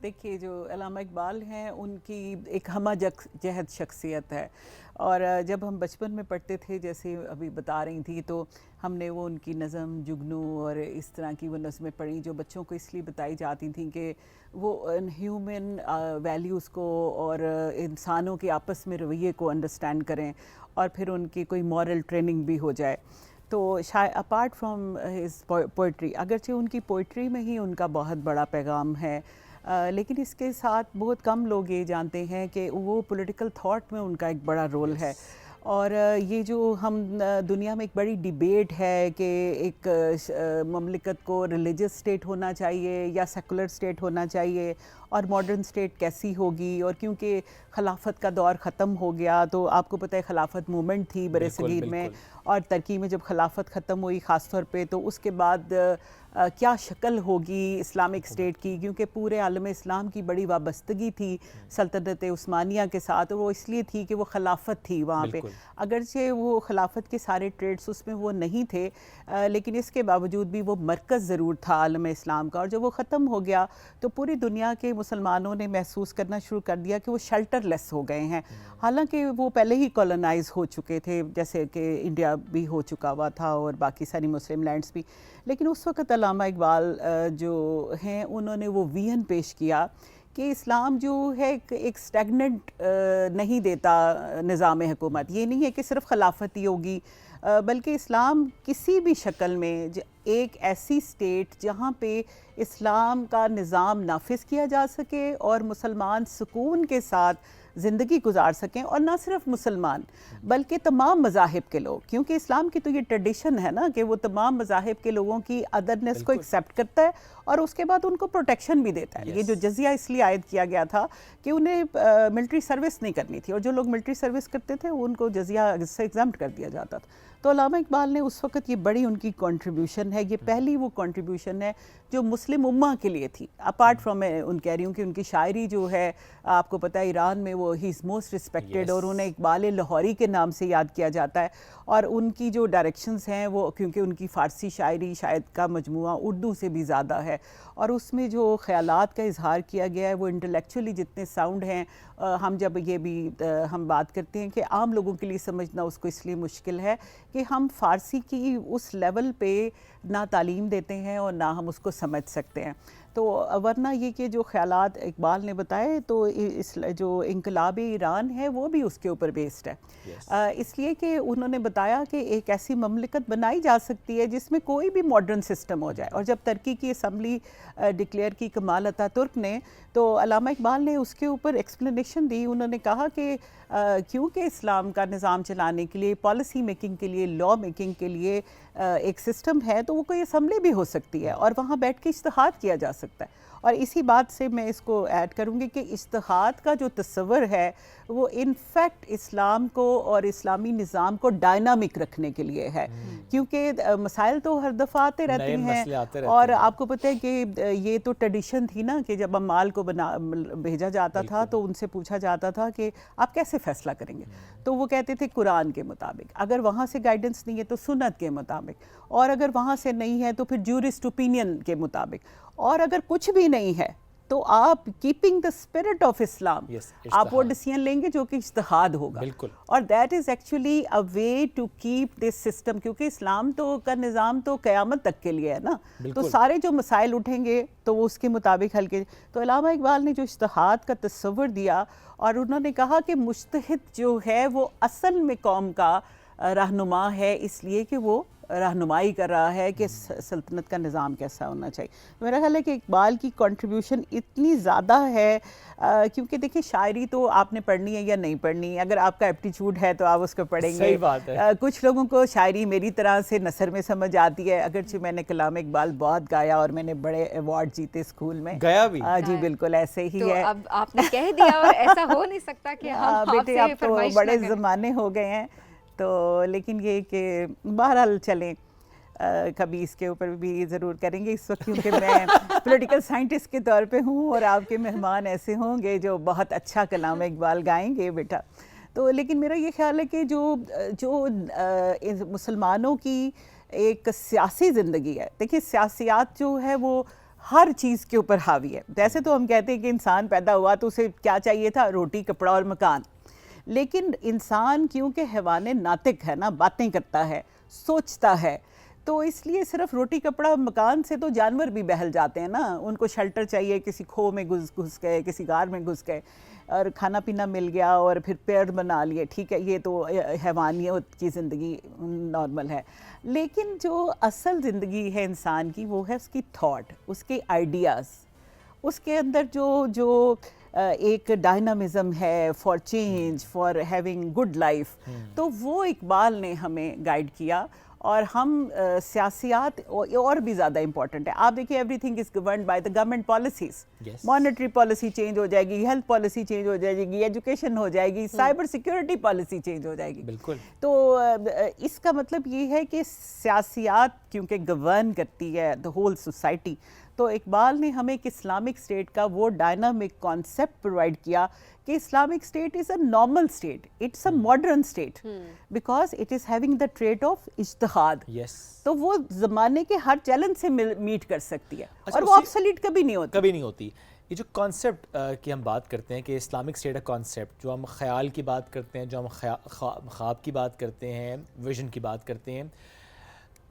دیکھیے, جو علامہ اقبال ہیں ان کی ایک ہمہ جہد شخصیت ہے, اور جب ہم بچپن میں پڑھتے تھے جیسے ابھی بتا رہی تھی, تو ہم نے وہ ان کی نظم جگنو اور اس طرح کی وہ نظمیں پڑھی جو بچوں کو اس لیے بتائی جاتی تھیں کہ وہ ہیومن ویلیوز کو اور انسانوں کے آپس میں رویے کو انڈرسٹینڈ کریں, اور پھر ان کی کوئی مورل ٹریننگ بھی ہو جائے. تو اپارٹ فرام ہز پوئٹری, اگرچہ ان کی پوئٹری میں ہی ان کا بہت بڑا پیغام ہے, لیکن اس کے ساتھ بہت کم لوگ یہ جانتے ہیں کہ وہ پولیٹیکل تھاٹ میں ان کا ایک بڑا رول ہے. اور یہ جو ہم دنیا میں ایک بڑی ڈیبیٹ ہے کہ ایک مملکت کو ریلیجس اسٹیٹ ہونا چاہیے یا سیکولر اسٹیٹ ہونا چاہیے, اور ماڈرن اسٹیٹ کیسی ہوگی, اور کیونکہ خلافت کا دور ختم ہو گیا, تو آپ کو پتہ ہے خلافت مومنٹ تھی بر صغیر میں, اور ترکی میں جب خلافت ختم ہوئی خاص طور پہ, تو اس کے بعد کیا شکل ہوگی اسلامک اسٹیٹ کی, کیونکہ پورے عالم اسلام کی بڑی وابستگی تھی سلطنت عثمانیہ کے ساتھ, اور وہ اس لیے تھی کہ وہ خلافت تھی وہاں پہ. اگرچہ وہ خلافت کے سارے ٹریڈس اس میں وہ نہیں تھے, لیکن اس کے باوجود بھی وہ مرکز ضرور تھا عالم اسلام کا. اور جب وہ ختم ہو گیا تو پوری دنیا کے مسلمانوں نے محسوس کرنا شروع کر دیا کہ وہ شیلٹر لیس ہو گئے ہیں, حالانکہ وہ پہلے ہی کولونائز ہو چکے تھے, جیسے کہ انڈیا بھی ہو چکا ہوا تھا اور باقی ساری مسلم لینڈز بھی. لیکن اس وقت علامہ اقبال جو ہیں انہوں نے وہ ویژن پیش کیا کہ اسلام جو ہے ایک سٹیگننٹ نہیں دیتا نظام حکومت. یہ نہیں ہے کہ صرف خلافت ہی ہوگی, بلکہ اسلام کسی بھی شکل میں ایک ایسی اسٹیٹ جہاں پہ اسلام کا نظام نافذ کیا جا سکے اور مسلمان سکون کے ساتھ زندگی گزار سکیں, اور نہ صرف مسلمان بلکہ تمام مذاہب کے لوگ, کیونکہ اسلام کی تو یہ ٹریڈیشن ہے نا کہ وہ تمام مذاہب کے لوگوں کی ادرنیس کو ایکسیپٹ کرتا ہے اور اس کے بعد ان کو پروٹیکشن بھی دیتا ہے. یہ جو جزیہ اس لیے عائد کیا گیا تھا کہ انہیں ملٹری سروس نہیں کرنی تھی, اور جو لوگ ملٹری سروس کرتے تھے ان کو جزیہ سے ایگزمپٹ کر دیا جاتا تھا. تو علامہ اقبال نے اس وقت یہ بڑی ان کی کنٹریبیوشن ہے, یہ پہلی وہ کنٹریبیوشن ہے جو مسلم امہ کے لیے تھی. اپارٹ فرام ان کہہ رہی ہوں کہ ان کی شاعری جو ہے آپ کو پتہ ہے ایران میں وہ ہی از موسٹ رسپیکٹڈ, اور انہیں اقبال لاہوری کے نام سے یاد کیا جاتا ہے. اور ان کی جو ڈائریکشنز ہیں وہ کیونکہ ان کی فارسی شاعری شاید کا مجموعہ اردو سے بھی زیادہ ہے, اور اس میں جو خیالات کا اظہار کیا گیا ہے وہ انٹلیکچولی جتنے ساؤنڈ ہیں, ہم جب یہ بھی ہم بات کرتے ہیں کہ عام لوگوں کے لیے سمجھنا اس کو اس لیے مشکل ہے کہ ہم فارسی کی اس لیول پہ نہ تعلیم دیتے ہیں اور نہ ہم اس کو سمجھ سکتے ہیں. تو ورنہ یہ کہ جو خیالات اقبال نے بتائے تو جو انقلاب ایران ہے وہ بھی اس کے اوپر بیسڈ ہے, اس لیے کہ انہوں نے بتایا کہ ایک ایسی مملکت بنائی جا سکتی ہے جس میں کوئی بھی ماڈرن سسٹم ہو جائے. اور جب ترکی کی اسمبلی ڈکلیئر کی کمال اتا ترک نے, تو علامہ اقبال نے اس کے اوپر ایکسپلینیشن دی. انہوں نے کہا کہ کیونکہ اسلام کا نظام چلانے کے لیے, پالیسی میکنگ کے لیے, لا میکنگ کے لیے ایک سسٹم ہے, تو وہ کوئی اسمبلی بھی ہو سکتی ہے اور وہاں بیٹھ کے اجتہاد کیا جا سکتا ہے. اور اسی بات سے میں اس کو ایڈ کروں گی کہ اجتہاد کا جو تصور ہے وہ انفیکٹ اسلام کو اور اسلامی نظام کو ڈائنامک رکھنے کے لیے ہے, کیونکہ مسائل تو ہر دفعہ آتے رہتے ہیں. اور آپ کو پتہ ہے کہ یہ تو ٹریڈیشن تھی نا کہ جب امال کو بھیجا جاتا تھا تو ان سے پوچھا جاتا تھا کہ آپ کیسے فیصلہ کریں گے, تو وہ کہتے تھے قرآن کے مطابق, اگر وہاں سے گائیڈنس نہیں ہے تو سنت کے مطابق, اور اگر وہاں سے نہیں ہے تو پھر جورسٹ اوپینین کے مطابق, اور اگر کچھ بھی نہیں ہے تو آپ کیپنگ دا اسپرٹ آف اسلام آپ وہ ڈیسیژن لیں گے جو کہ اجتہاد ہوگا. اور that is actually a way to keep this system, کیونکہ اسلام تو کا نظام تو قیامت تک کے لیے ہے نا, تو سارے جو مسائل اٹھیں گے تو وہ اس کے مطابق حل کے. تو علامہ اقبال نے جو اجتہاد کا تصور دیا, اور انہوں نے کہا کہ مجتہد جو ہے وہ اصل میں قوم کا رہنما ہے, اس لیے کہ وہ رہنمائی کر رہا ہے کہ سلطنت کا نظام کیسا ہونا چاہیے. میرا خیال ہے کہ اقبال کی کنٹریبیوشن اتنی زیادہ ہے, کیونکہ دیکھیں شاعری تو آپ نے پڑھنی ہے یا نہیں پڑھنی, اگر آپ کا ایپٹیچیوڈ ہے تو آپ اس کو پڑھیں گے. کچھ لوگوں کو شاعری میری طرح سے نثر میں سمجھ آتی ہے, اگرچہ میں نے کلام اقبال بہت گایا اور میں نے بڑے ایوارڈ جیتے اسکول میں, گایا بھی. جی بالکل ایسے ہی ہے. اب آپ نے کہہ دیا اور ایسا ہو نہیں سکتا کہ ہم بیٹے اب تو بڑے زمانے ہو گئے ہیں, تو لیکن یہ کہ بہرحال چلیں کبھی اس کے اوپر بھی ضرور کریں گے. اس وقت کیونکہ میں پولیٹیکل سائنٹسٹ کے طور پہ ہوں اور آپ کے مہمان ایسے ہوں گے جو بہت اچھا کلام اقبال گائیں گے بیٹا. تو لیکن میرا یہ خیال ہے کہ جو مسلمانوں کی ایک سیاسی زندگی ہے, دیکھیں سیاسیات جو ہے وہ ہر چیز کے اوپر حاوی ہے. ویسے تو ہم کہتے ہیں کہ انسان پیدا ہوا تو اسے کیا چاہیے تھا, روٹی کپڑا اور مکان, لیکن انسان کیونکہ حیوان ناطق ہے نا, باتیں کرتا ہے, سوچتا ہے, تو اس لیے صرف روٹی کپڑا مکان سے تو جانور بھی بہل جاتے ہیں نا. ان کو شیلٹر چاہیے, کسی کھو میں گھس گئے, کسی غار میں گھس گئے, اور کھانا پینا مل گیا اور پھر پیڑ بنا لیے, ٹھیک ہے یہ تو حیوانیت کی زندگی نارمل ہے. لیکن جو اصل زندگی ہے انسان کی وہ ہے اس کی تھاٹ, اس کے آئیڈیاز, اس کے اندر جو ایک ڈائنامزم ہے for change, for having good life. تو وہ اقبال نے ہمیں گائیڈ کیا, اور ہم سیاسیات اور بھی زیادہ امپورٹنٹ ہے. آپ دیکھیں everything is governed by the government policies. Monetary policy change ہو جائے گی, ہیلتھ پالیسی چینج ہو جائے گی, ایجوکیشن ہو جائے گی, سائبر سیکیورٹی پالیسی چینج ہو جائے گی. بالکل. تو اس کا مطلب یہ ہے کہ سیاسیات کیونکہ گورن کرتی ہے دا ہول سوسائٹی, تو اقبال نے ہمیں ایک اسلامک اسٹیٹ کا وہ ڈائنامک کانسیپٹ پرووائڈ کیا کہ Islamic state is a normal state, it's a modern state, because it is having the trait of اجتہاد. تو وہ زمانے کے ہر چیلنج سے میٹ کر سکتی ہے, اور وہ آبسلیٹ کبھی نہیں ہوتی. یہ جو کانسیپٹ کی ہم بات کرتے ہیں کہ اسلامک اسٹیٹ ہے کانسیپٹ, جو ہم خیال کی بات کرتے ہیں, جو ہم خواب کی بات کرتے ہیں, ویژن کی بات کرتے ہیں,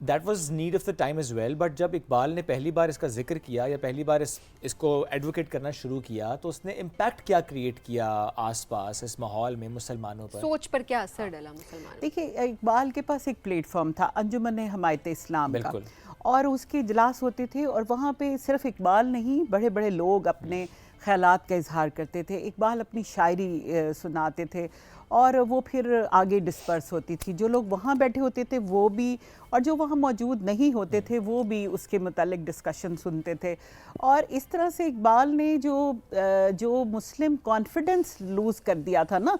that was need of the time as well. But جب اقبال نے پہلی بار اس کا ذکر کیا یا پہلی بار اس کو ایڈوکیٹ کرنا شروع کیا, تو اس نے امپیکٹ کیا کریٹ کیا آس پاس اس ماحول میں مسلمانوں پر, سوچ پر کیا اثر ڈالا مسلمانوں؟ دیکھیے اقبال کے پاس ایک پلیٹ فارم تھا, انجمن حمایت اسلام کا, اور اس کے اجلاس ہوتے تھے, اور وہاں پہ صرف اقبال نہیں بڑے بڑے لوگ اپنے خیالات کا اظہار کرتے تھے. اقبال اپنی شاعری سناتے تھے اور وہ پھر آگے ڈسپرس ہوتی تھی. جو لوگ وہاں بیٹھے ہوتے تھے وہ بھی, اور جو وہاں موجود نہیں ہوتے تھے وہ بھی اس کے متعلق ڈسکشن سنتے تھے. اور اس طرح سے اقبال نے جو مسلم کانفیڈنس لوز کر دیا تھا نا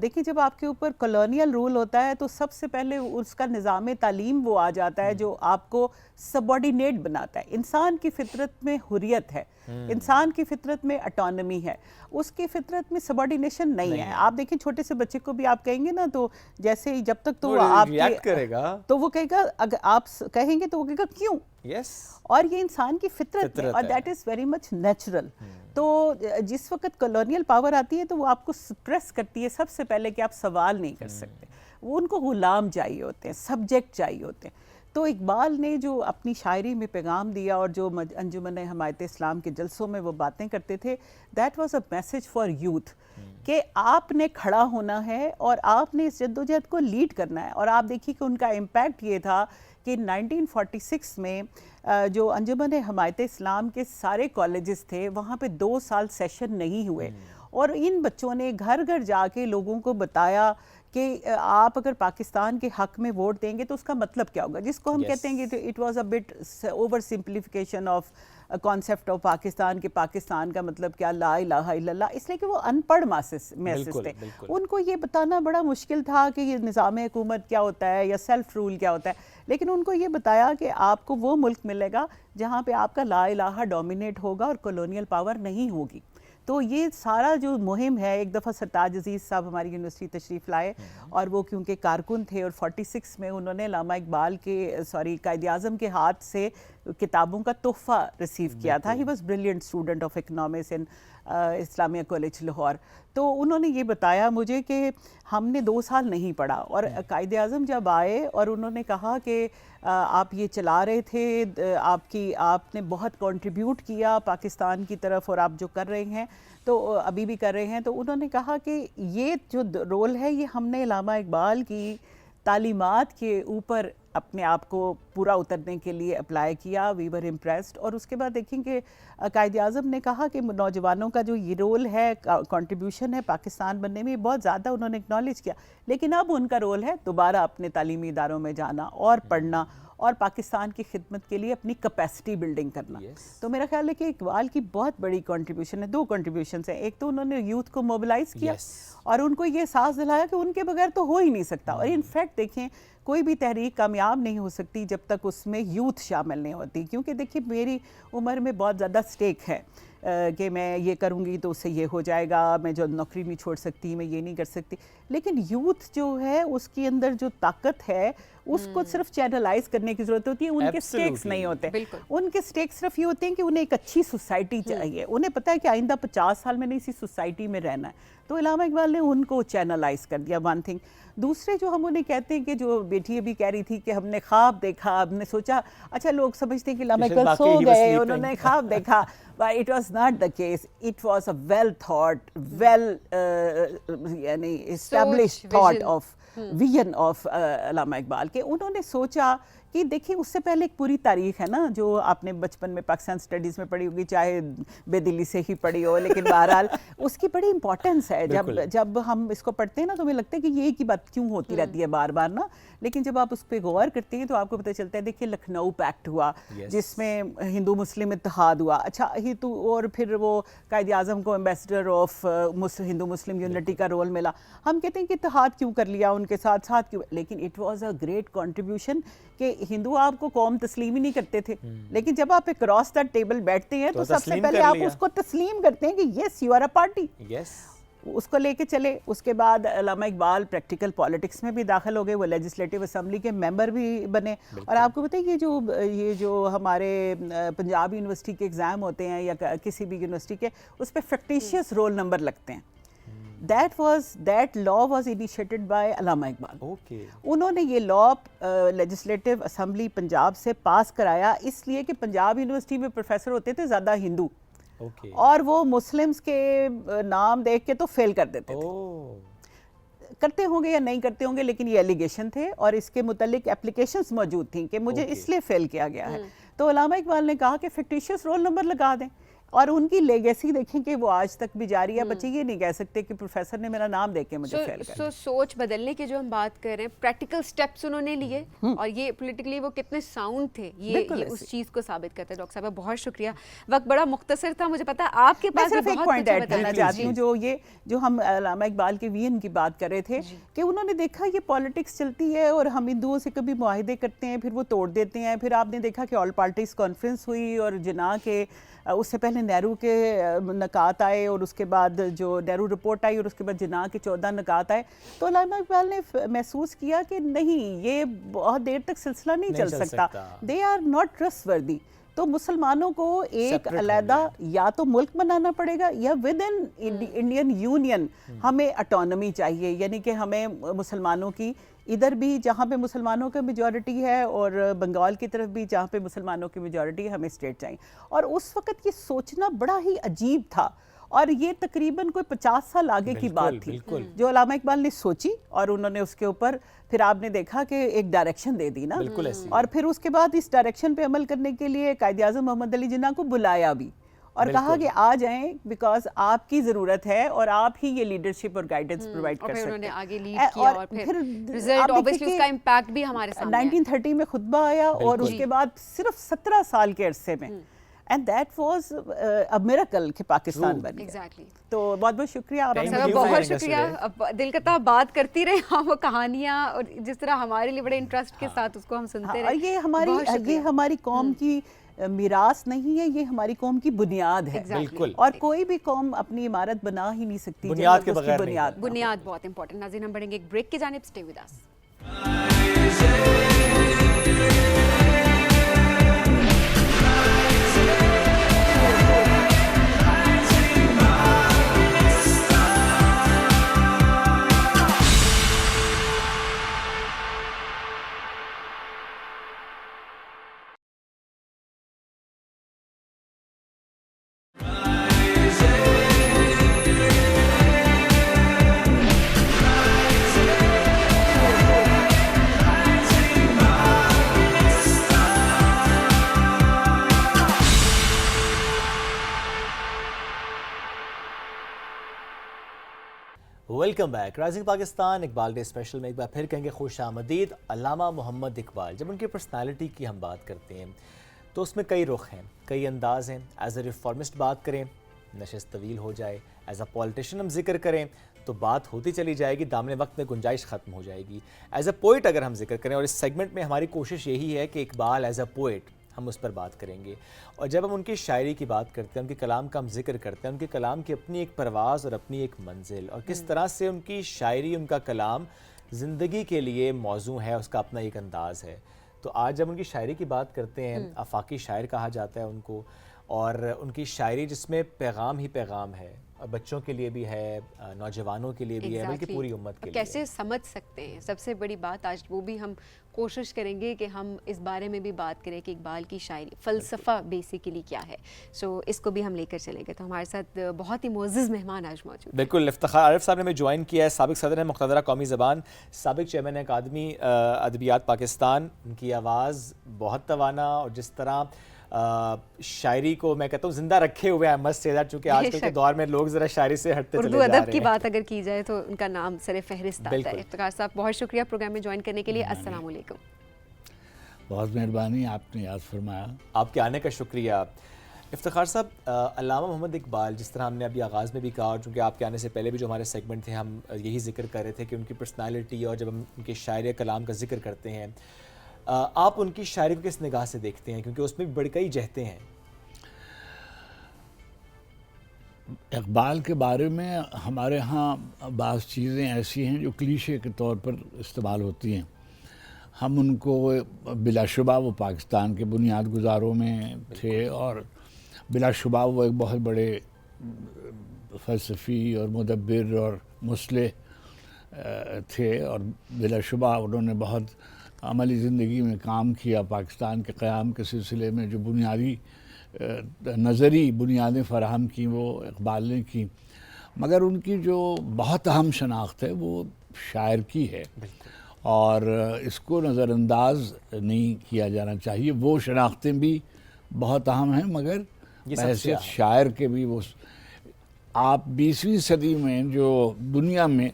دیکھیں جب آپ کے اوپر کالونیل رول ہوتا ہے تو سب سے پہلے اس کا نظام تعلیم وہ آ جاتا ہے جو آپ کو سبارڈینیٹ بناتا ہے. انسان کی فطرت میں حریت ہے, انسان کی فطرت میں اٹانومی ہے, اس کی فطرت میں سبارڈینیشن نہیں ہے. آپ دیکھیں چھوٹے سے بچے کو بھی آپ کہیں گے نا تو جیسے جب تک تو آپ کرے گا تو وہ کہے گا, اگر آپ کہیں گے تو وہ کہے گا کیوں, اور یہ انسان کی فطرت ہے اور that is very much natural. تو جس وقت کالونیل پاور آتی ہے تو وہ آپ کو سپریس کرتی ہے سب سے پہلے کہ آپ سوال نہیں کر سکتے. وہ ان کو غلام چاہیے ہوتے ہیں, سبجیکٹ چاہیے ہوتے ہیں. تو اقبال نے جو اپنی شاعری میں پیغام دیا اور جو انجمن حمایت اسلام کے جلسوں میں وہ باتیں کرتے تھے, that was a message for youth کہ آپ نے کھڑا ہونا ہے اور آپ نے اس جدوجہد کو لیڈ کرنا ہے. اور آپ دیکھیے کہ ان کا امپیکٹ یہ تھا کہ 1946 میں جو انجمن حمایت اسلام کے سارے کالجز تھے وہاں پہ 2 سال سیشن نہیں ہوئے, اور ان بچوں نے گھر گھر جا کے لوگوں کو بتایا کہ آپ اگر پاکستان کے حق میں ووٹ دیں گے تو اس کا مطلب کیا ہوگا, جس کو ہم کہتے ہیں کہ it was a but over simplification of concept of Pakistan, کہ پاکستان کا مطلب کیا, لا الہ الا اللہ, اس لیے کہ وہ ان پڑھ میسز تھے. ان کو یہ بتانا بڑا مشکل تھا کہ یہ نظام حکومت کیا ہوتا ہے یا سیلف رول کیا ہوتا ہے, لیکن ان کو یہ بتایا کہ آپ کو وہ ملک ملے گا جہاں پہ آپ کا لا الہ ڈومینیٹ ہوگا اور کالونیل پاور نہیں ہوگی. تو یہ سارا جو مہم ہے, ایک دفعہ سرتاج عزیز صاحب ہماری یونیورسٹی تشریف لائے اور وہ کیونکہ کارکن تھے, اور 46 میں انہوں نے علامہ اقبال کے قائد اعظم کے ہاتھ سے کتابوں کا تحفہ ریسیو کیا تھا. He was brilliant student of economics in Islamia college Lahore. تو انہوں نے یہ بتایا مجھے کہ ہم نے 2 سال نہیں پڑھا, اور قائد اعظم جب آئے اور انہوں نے کہا کہ آپ یہ چلا رہے تھے, آپ نے بہت کنٹریبیوٹ کیا پاکستان کی طرف اور آپ جو کر رہے ہیں تو ابھی بھی کر رہے ہیں, تو انہوں نے کہا کہ یہ جو رول ہے یہ ہم نے علامہ اقبال کی تعلیمات کے اوپر اپنے آپ کو پورا اترنے کے لیے اپلائی کیا. وی ور امپریسڈ. اور اس کے بعد دیکھیں کہ قائد اعظم نے کہا کہ نوجوانوں کا جو یہ رول ہے, کنٹریبیوشن ہے پاکستان بننے میں, بہت زیادہ انہوں نے اکنالج کیا, لیکن اب ان کا رول ہے دوبارہ اپنے تعلیمی اداروں میں جانا اور پڑھنا اور پاکستان کی خدمت کے لیے اپنی کیپیسٹی بلڈنگ کرنا. تو میرا خیال ہے کہ اقبال کی بہت بڑی کنٹریبیوشن ہے, 2 کنٹریبیوشنز ہیں. ایک تو انہوں نے یوتھ کو موبلائز کیا اور ان کو یہ احساس دلایا کہ ان کے بغیر تو ہو ہی نہیں سکتا. اور ان فیکٹ دیکھیں کوئی بھی تحریک کامیاب نہیں ہو سکتی جب تک اس میں یوتھ شامل نہیں ہوتی, کیونکہ دیکھیے میری عمر میں بہت زیادہ سٹیک ہے کہ میں یہ کروں گی تو اس سے یہ ہو جائے گا, میں جو نوکری نہیں چھوڑ سکتی, میں یہ نہیں کر سکتی. لیکن یوتھ جو ہے اس کے اندر جو طاقت ہے اس کو صرف چینلائز کرنے کی ضرورت ہوتی ہے. ان کے سٹیکس نہیں ہوتے, ان کے سٹیکس صرف یہ ہوتے ہیں کہ انہیں ایک اچھی سوسائٹی چاہیے, انہیں پتہ ہے کہ آئندہ 50 سال میں نے اسی سوسائٹی میں رہنا ہے. تو علامہ اقبال نے ان کو چینلائز کر دیا, ون تھنگ. دوسرے جو ہم انہیں کہتے ہیں کہ جو بیٹی ابھی کہہ رہی تھی کہ ہم نے خواب دیکھا, ہم نے سوچا, اچھا لوگ سمجھتے ہیں کہ علامہ اقبال سو گئے, انہوں نے خواب دیکھا, but it was not the case. It was a well thought, یعنی established thought of vision of علامہ اقبال, کہ انہوں نے سوچا کہ دیکھیں اس سے پہلے ایک پوری تاریخ ہے نا جو آپ نے بچپن میں پاکستان اسٹڈیز میں پڑھی ہوگی, چاہے بے دلی سے ہی پڑھی ہو, لیکن بہرحال اس کی بڑی امپورٹنس ہے. جب ہم اس کو پڑھتے ہیں نا تو ہمیں لگتا ہے کہ یہ کی بات کیوں ہوتی رہتی ہے بار بار نا, لیکن جب آپ اس پہ غور کرتے ہیں تو آپ کو پتہ چلتا ہے. دیکھیے لکھنؤ پیکٹ ہوا جس میں ہندو مسلم اتحاد ہوا, اچھا ہی تو, اور پھر وہ قائد اعظم کو ambassador of Hindu Muslim unity کا رول ملا. ہم کہتے ہیں کہ اتحاد کیوں کر لیا ان کے ساتھ کیوں, لیکن it was a great contribution کہ ہندو آپ کو قوم تسلیم ہی نہیں کرتے تھے, لیکن جب آپ اکراس دا ٹیبل بیٹھتے ہیں تو سب سے پہلے آپ اس کو تسلیم کرتے ہیں کہ yes you are a party, اس کو لے کے چلے. اس کے بعد علامہ اقبال پریکٹیکل پالیٹکس میں بھی داخل ہو گئے, وہ لیجسلیٹو اسمبلی کے ممبر بھی بنے. اور آپ کو پتہ ہے یہ جو ہمارے پنجاب یونیورسٹی کے ایگزام ہوتے ہیں یا کسی بھی یونیورسٹی کے, اس پہ فیکٹیشیس رول نمبر لگتے ہیں. That law was initiated by علامہ اقبال. انہوں نے یہ لا لیجسلیٹو اسمبلی پنجاب سے پاس کرایا اس لیے کہ پنجاب یونیورسٹی میں پروفیسر ہوتے تھے زیادہ ہندو, اور وہ مسلمز کے نام دیکھ کے تو فیل کر دیتے تھے. کرتے ہوں گے یا نہیں کرتے ہوں گے, لیکن یہ ایلیگیشن تھے اور اس کے متعلق اپلیکیشنز موجود تھیں کہ مجھے اس لیے فیل کیا گیا ہے. تو علامہ اقبال نے کہا کہ فیکٹیشیس رول نمبر لگا دیں. اور ان کی لیگیسی دیکھیں کہ وہ آج تک بھی جاری ہے. بچے یہ نہیں کہہ سکتے کہ پروفیسر نے میرا نام دے کے مجھے فیل کر دیا. سوچ بدلنے کی جو ہم بات کر رہے ہیں, پریکٹیکل سٹیپس انہوں نے لیے, اور یہ پولیٹیکلی وہ کتنے ساؤنڈ تھے, یہ اس چیز کو ثابت کرتا ہے. ڈاکٹر صاحبہ بہت شکریہ, وقت بڑا مختصر تھا, مجھے پتا ہے آپ کے پاس صرف ایک بہت پوائنٹ کچھ ایڈ بتانا کرنا چاہتی ہوں, جو ہم علامہ اقبال کے وین کی بات کر رہے تھے کہ انہوں نے دیکھا یہ پالیٹکس چلتی ہے اور ہم ہندوؤں سے کبھی معاہدے کرتے ہیں پھر وہ توڑ دیتے ہیں. پھر آپ نے دیکھا کہ آل پارٹیز کانفرنس ہوئی اور جناح کے اس سے پہلے نہرو کے نکات آئے اور اس کے بعد جو نہرو رپورٹ آئی اور اس کے بعد جناح کے 14 نکات آئے. تو علامہ اقبال نے محسوس کیا کہ نہیں, یہ بہت دیر تک سلسلہ نہیں چل سکتا, دے آر ناٹ ٹرسٹ وردی. تو مسلمانوں کو ایک علیحدہ یا تو ملک بنانا پڑے گا یا ود ان انڈین یونین ہمیں اٹانومی چاہیے, یعنی کہ ہمیں مسلمانوں کی ادھر بھی جہاں پہ مسلمانوں کا میجورٹی ہے اور بنگال کی طرف بھی جہاں پہ مسلمانوں کی میجورٹی ہے, ہمیں اسٹیٹ چاہیے. اور اس وقت یہ سوچنا بڑا ہی عجیب تھا, اور یہ تقریباً کوئی 50 سال آگے کی بات تھی جو علامہ اقبال نے سوچی, اور انہوں نے اس کے اوپر پھر آپ نے دیکھا کہ ایک ڈائریکشن دے دی نا, اور پھر اس کے بعد اس ڈائریکشن پہ عمل کرنے کے لیے قائد اعظم محمد علی جناح کو بلایا بھی اور کہا کہ آ جائیں بیکاز آپ کی ضرورت ہے اور آپ ہی یہ لیڈرشپ اور گائیڈنس پرووائڈ کر سکتے ہیں. انہوں نے آگے لیڈ کیا اور پھر رزلٹ اوبویسلی اس کا امپیکٹ بھی ہمارے سامنے ہے. 1930 میں خطبہ آیا اور اس کے بعد صرف 17 سال کے عرصے میں, and that was a miracle کہ پاکستان بن گیا. تو بہت بہت شکریہ آپ کا, بہت شکریہ. دل کرتا بات کرتی رہے ہم, وہ کہانیاں اور جس طرح ہمارے لیے بڑے انٹرسٹ کے ساتھ اس کو ہم سنتے رہے. یہ ہماری قوم کی میراث نہیں ہے, یہ ہماری قوم کی بنیاد ہے. اور کوئی بھی قوم اپنی عمارت بنا ہی نہیں سکتی بنیاد کے بغیر. بنیاد بہت امپورٹنٹ. ناظرین ہم بڑھیں گے ایک بریک کی جانب, stay with us. Welcome back. Rising Pakistan Iqbal day special میں ایک بار پھر کہیں گے خوش آمدید. علامہ محمد اقبال, جب ان کی پرسنالٹی کی ہم بات کرتے ہیں تو اس میں کئی رخ ہیں, کئی انداز ہیں. ایز اے ریفارمسٹ بات کریں, نشست طویل ہو جائے. ایز اے پولیٹیشین ہم ذکر کریں تو بات ہوتی چلی جائے گی, دامن وقت میں گنجائش ختم ہو جائے گی. ایز اے پوئٹ اگر ہم ذکر کریں, اور اس سیگمنٹ میں ہماری کوشش یہی ہے کہ اقبال ایز اے پوئٹ ہم اس پر بات کریں گے. اور جب ہم ان کی شاعری کی بات کرتے ہیں, ان کے کلام کا ہم ذکر کرتے ہیں, ان کے کلام کی اپنی ایک پرواز اور اپنی ایک منزل, اور کس طرح سے ان کی شاعری, ان کا کلام زندگی کے لیے موزوں ہے, اس کا اپنا ایک انداز ہے. تو آج جب ان کی شاعری کی بات کرتے ہیں, آفاقی شاعر کہا جاتا ہے ان کو, اور ان کی شاعری جس میں پیغام ہی پیغام ہے, بچوں کے لیے بھی ہے, نوجوانوں کے لیے بھی ہے, بلکہ پوری امت کے لیے. کیسے سمجھ سکتے ہیں, سب سے بڑی بات آج وہ بھی ہم کوشش کریں گے کہ ہم اس بارے میں بھی بات کریں کہ اقبال کی شاعری فلسفہ بیسیکلی کیا ہے. سو اس کو بھی ہم لے کر چلیں گے. تو ہمارے ساتھ بہت ہی معزز مہمان آج موجود ہیں. بالکل, افتخار عارف صاحب نے ہمیں جوائن کیا ہے, سابق صدر ہیں مقتدرہ قومی زبان, سابق چیئرمین اکادمی ادبیات پاکستان. ان کی آواز بہت توانا, اور جس طرح شاعری کو میں کہتا ہوں زندہ رکھے ہوئے ہیں, مست سے, چونکہ آج کل کے دور میں لوگ ذرا شاعری سے ہٹتے چلے جا رہے ہیں. اردو ادب کی بات اگر کی جائے تو ان کا نام سر فہرست آتا ہے. افتخار صاحب بہت شکریہ پروگرام میں جوائن کرنے کے لیے. السلام علیکم. بہت مہربانی, آپ نے یاد فرمایا. آپ کے آنے کا شکریہ. افتخار صاحب, علامہ محمد اقبال, جس طرح ہم نے ابھی آغاز میں بھی کہا, اور چونکہ آپ کے آنے سے پہلے بھی جو ہمارے سیگمنٹ تھے ہم یہی ذکر کر رہے تھے کہ ان کی پرسنالٹی, اور جب ہم ان کے شاعری کلام کا ذکر کرتے ہیں, آپ ان کی شاعری کو کس نگاہ سے دیکھتے ہیں, کیونکہ اس میں بڑی کئی جہتیں ہیں. اقبال کے بارے میں ہمارے ہاں بعض چیزیں ایسی ہیں جو کلیشے کے طور پر استعمال ہوتی ہیں. ہم ان کو بلا شبہ وہ پاکستان کے بنیاد گزاروں میں تھے, اور بلا شبہ وہ ایک بہت بڑے فلسفی اور مدبر اور مصلح تھے, اور بلا شبہ انہوں نے بہت عملی زندگی میں کام کیا. پاکستان کے قیام کے سلسلے میں جو بنیادی نظری بنیادیں فراہم کی وہ اقبال نے کی, مگر ان کی جو بہت اہم شناخت ہے وہ شاعر کی ہے, اور اس کو نظر انداز نہیں کیا جانا چاہیے. وہ شناختیں بھی بہت اہم ہیں, مگر بحیثیت شاعر کے بھی وہ آپ 20ویں صدی میں جو دنیا میں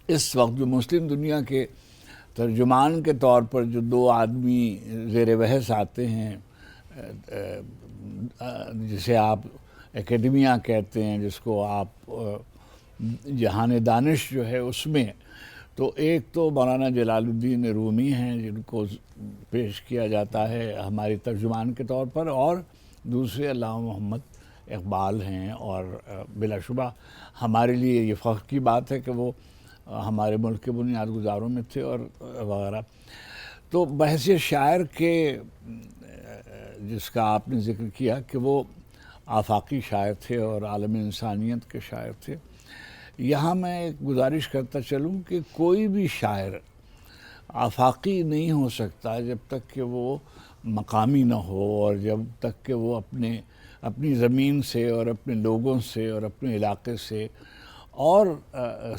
اس وقت جو مسلم دنیا کے ترجمان کے طور پر جو 2 آدمی زیر بحث آتے ہیں، جسے آپ اکیڈمیا کہتے ہیں، جس کو آپ جہان دانش جو ہے اس میں، تو ایک تو مولانا جلال الدین رومی ہیں جن کو پیش کیا جاتا ہے ہمارے ترجمان کے طور پر، اور دوسرے علامہ محمد اقبال ہیں، اور بلا شبہ ہمارے لیے یہ فخر کی بات ہے کہ وہ ہمارے ملک کے بنیاد گزاروں میں تھے اور وغیرہ۔ تو بحیثیت شاعر کے جس کا آپ نے ذکر کیا کہ وہ آفاقی شاعر تھے اور عالم انسانیت کے شاعر تھے، یہاں میں ایک گزارش کرتا چلوں کہ کوئی بھی شاعر آفاقی نہیں ہو سکتا جب تک کہ وہ مقامی نہ ہو، اور جب تک کہ وہ اپنی زمین سے اور اپنے لوگوں سے اور اپنے علاقے سے اور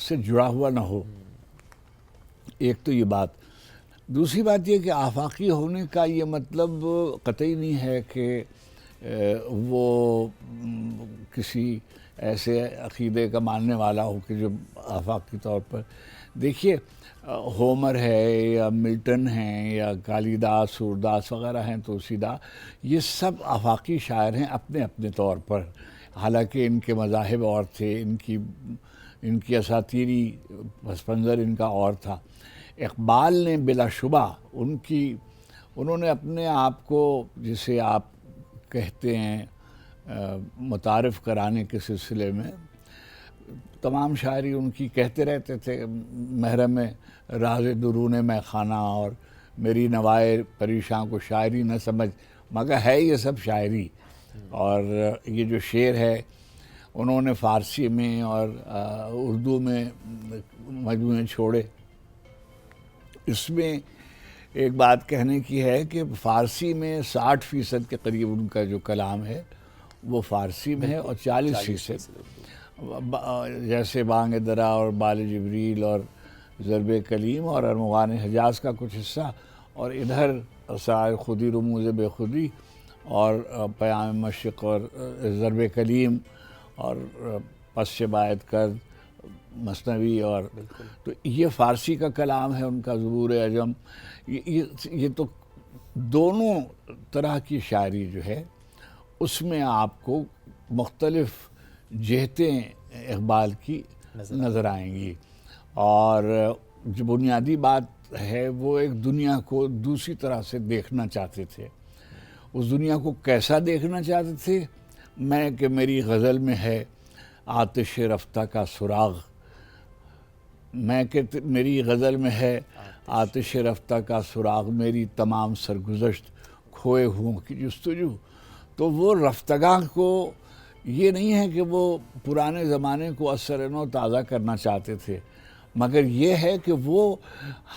سے جڑا ہوا نہ ہو۔ ایک تو یہ بات۔ دوسری بات یہ کہ آفاقی ہونے کا یہ مطلب قطعی نہیں ہے کہ وہ کسی ایسے عقیدے کا ماننے والا ہو کہ جو آفاقی طور پر، دیکھیے ہومر ہے یا ملٹن ہیں یا کالیداس، سورداس وغیرہ ہیں، توسیدہ، یہ سب آفاقی شاعر ہیں اپنے اپنے طور پر، حالانکہ ان کے مذاہب اور تھے، ان کی اساطیری پس منظر ان کا اور تھا۔ اقبال نے بلا شبہ انہوں نے اپنے آپ کو، جسے آپ کہتے ہیں، متعارف کرانے کے سلسلے میں تمام شاعری ان کی کہتے رہتے تھے، محرم راز درون میں خانہ اور میری نوائے پریشاں کو شاعری نہ سمجھ، مگر ہے یہ سب شاعری۔ اور یہ جو شعر ہے انہوں نے فارسی میں اور اردو میں مجموعے چھوڑے۔ اس میں ایک بات کہنے کی ہے کہ فارسی میں 60% کے قریب ان کا جو کلام ہے وہ فارسی میں ہے، اور 40% جیسے بانگ درا اور بال جبریل اور ضرب کلیم اور ارمغان حجاز کا کچھ حصہ، اور ادھر اسرار خودی، رموز بے خودی اور پیام مشرق اور ضرب کلیم اور پس شبایت کرد، مثنوی، اور تو یہ فارسی کا کلام ہے ان کا، زبور عجم۔ یہ تو دونوں طرح کی شاعری جو ہے اس میں آپ کو مختلف جہتیں اقبال کی نظر آئیں گی، اور جو بنیادی بات ہے وہ ایک دنیا کو دوسری طرح سے دیکھنا چاہتے تھے۔ اس دنیا کو کیسا دیکھنا چاہتے تھے؟ میں کہ میری غزل میں ہے آتش رفتہ کا سراغ، میں کہ میری غزل میں ہے آتش رفتہ کا سراغ، میری تمام سرگزشت کھوئے ہوں کی جستجو۔ تو وہ رفتگاں کو یہ نہیں ہے کہ وہ پرانے زمانے کو اثر نو تازہ کرنا چاہتے تھے، مگر یہ ہے کہ وہ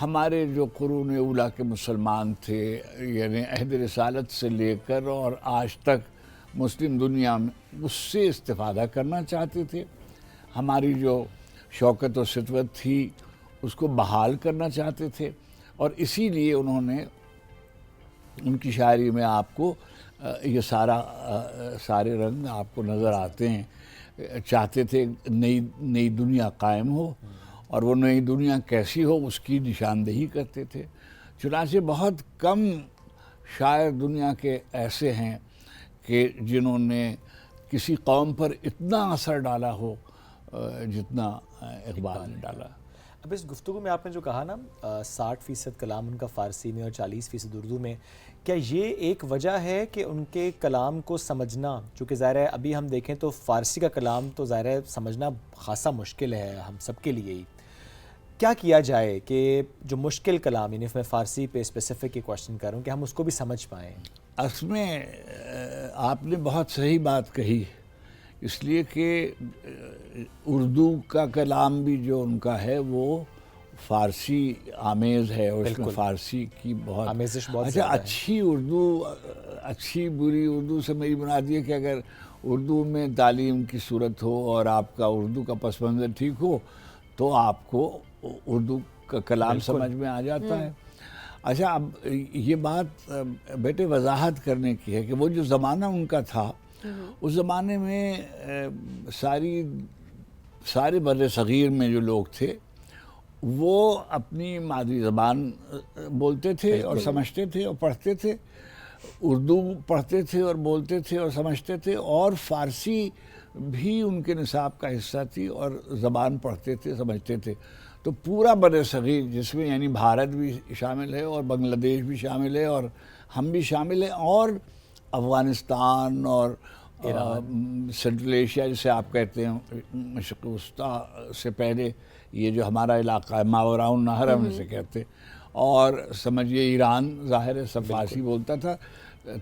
ہمارے جو قرون اولیٰ کے مسلمان تھے، یعنی عہد رسالت سے لے کر اور آج تک مسلم دنیا میں، اس سے استفادہ کرنا چاہتے تھے۔ ہماری جو شوکت و ستوت تھی اس کو بحال کرنا چاہتے تھے، اور اسی لیے انہوں نے ان کی شاعری میں آپ کو یہ سارے رنگ آپ کو نظر آتے ہیں۔ چاہتے تھے نئی دنیا قائم ہو، اور وہ نئی دنیا کیسی ہو اس کی نشاندہی کرتے تھے۔ چنانچہ بہت کم شاعر دنیا کے ایسے ہیں کہ جنہوں نے کسی قوم پر اتنا اثر ڈالا ہو جتنا اقبال نے ڈالا۔ اب اس گفتگو میں آپ نے جو کہا نا 60% کلام ان کا فارسی میں اور 40% اردو میں، کیا یہ ایک وجہ ہے کہ ان کے کلام کو سمجھنا، چونکہ ظاہر ہے ابھی ہم دیکھیں تو فارسی کا کلام تو ظاہر ہے سمجھنا خاصا مشکل ہے ہم سب کے لیے ہی، کیا کیا جائے کہ جو مشکل کلام، یعنی میں فارسی پہ اسپیسیفک یہ کوشچن کر رہا ہوں کہ ہم اس کو بھی سمجھ پائیں؟ اصل میں آپ نے بہت صحیح بات کہی، اس لیے کہ اردو کا کلام بھی جو ان کا ہے وہ فارسی آمیز ہے، اور اس میں فارسی کی بہت آمیزش بہت اچھا اچھی اردو، اچھی بری اردو سے میری بنیاد یہ کہ اگر اردو میں تعلیم کی صورت ہو اور آپ کا اردو کا پس منظر ٹھیک ہو تو آپ کو اردو کا کلام سمجھ میں آ جاتا ہے۔ اچھا اب یہ بات بیٹے وضاحت کرنے کی ہے کہ وہ جو زمانہ ان کا تھا اس زمانے میں سارے بر صغیر میں جو لوگ تھے وہ اپنی مادری زبان بولتے تھے اور سمجھتے تھے اور پڑھتے تھے، اردو پڑھتے تھے اور بولتے تھے اور سمجھتے تھے، اور فارسی بھی ان کے نصاب کا حصہ تھی اور زبان پڑھتے تھے سمجھتے تھے. تو پورا بر صغیر جس میں یعنی بھارت بھی شامل ہے اور بنگلہ دیش بھی شامل ہے اور ہم بھی شامل ہیں، اور افغانستان اور سینٹرل ایشیا جسے آپ کہتے ہیں، مشرق وسطیٰ سے پہلے یہ جو ہمارا علاقہ ہے ماوراء النہر ہم اسے کہتے ہیں، اور سمجھیے ایران ظاہر ہے سب فارسی بولتا تھا،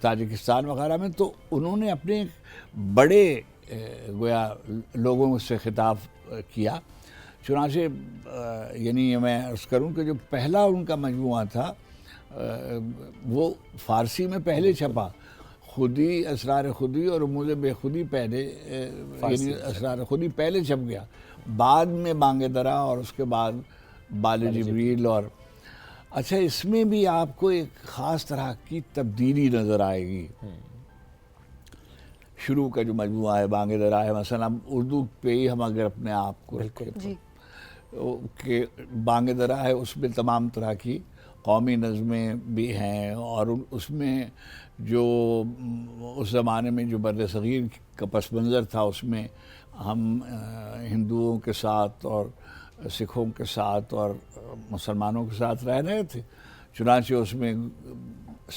تاجکستان وغیرہ میں. تو انہوں نے اپنے بڑے گویا لوگوں سے خطاب کیا. چنانچہ یعنی میں عرض کروں کہ جو پہلا ان کا مجموعہ تھا وہ فارسی میں پہلے چھپا، خودی اسرار خودی اور رموز بے خودی پہلے، یعنی اسرار خودی پہلے چھپ گیا، بعد میں بانگ درا اور اس کے بعد بال جبریل. اور اچھا اس میں بھی آپ کو ایک خاص طرح کی تبدیلی نظر آئے گی. شروع کا جو مجموعہ ہے بانگ درا ہے، مثلا اردو پہ ہی ہم اگر اپنے آپ کو کہ بانگ درا ہے، اس میں تمام طرح کی قومی نظمیں بھی ہیں، اور اس میں جو اس زمانے میں جو بر صغیر کا پس منظر تھا اس میں ہم ہندوؤں کے ساتھ اور سکھوں کے ساتھ اور مسلمانوں کے ساتھ رہ رہے تھے. چنانچہ اس میں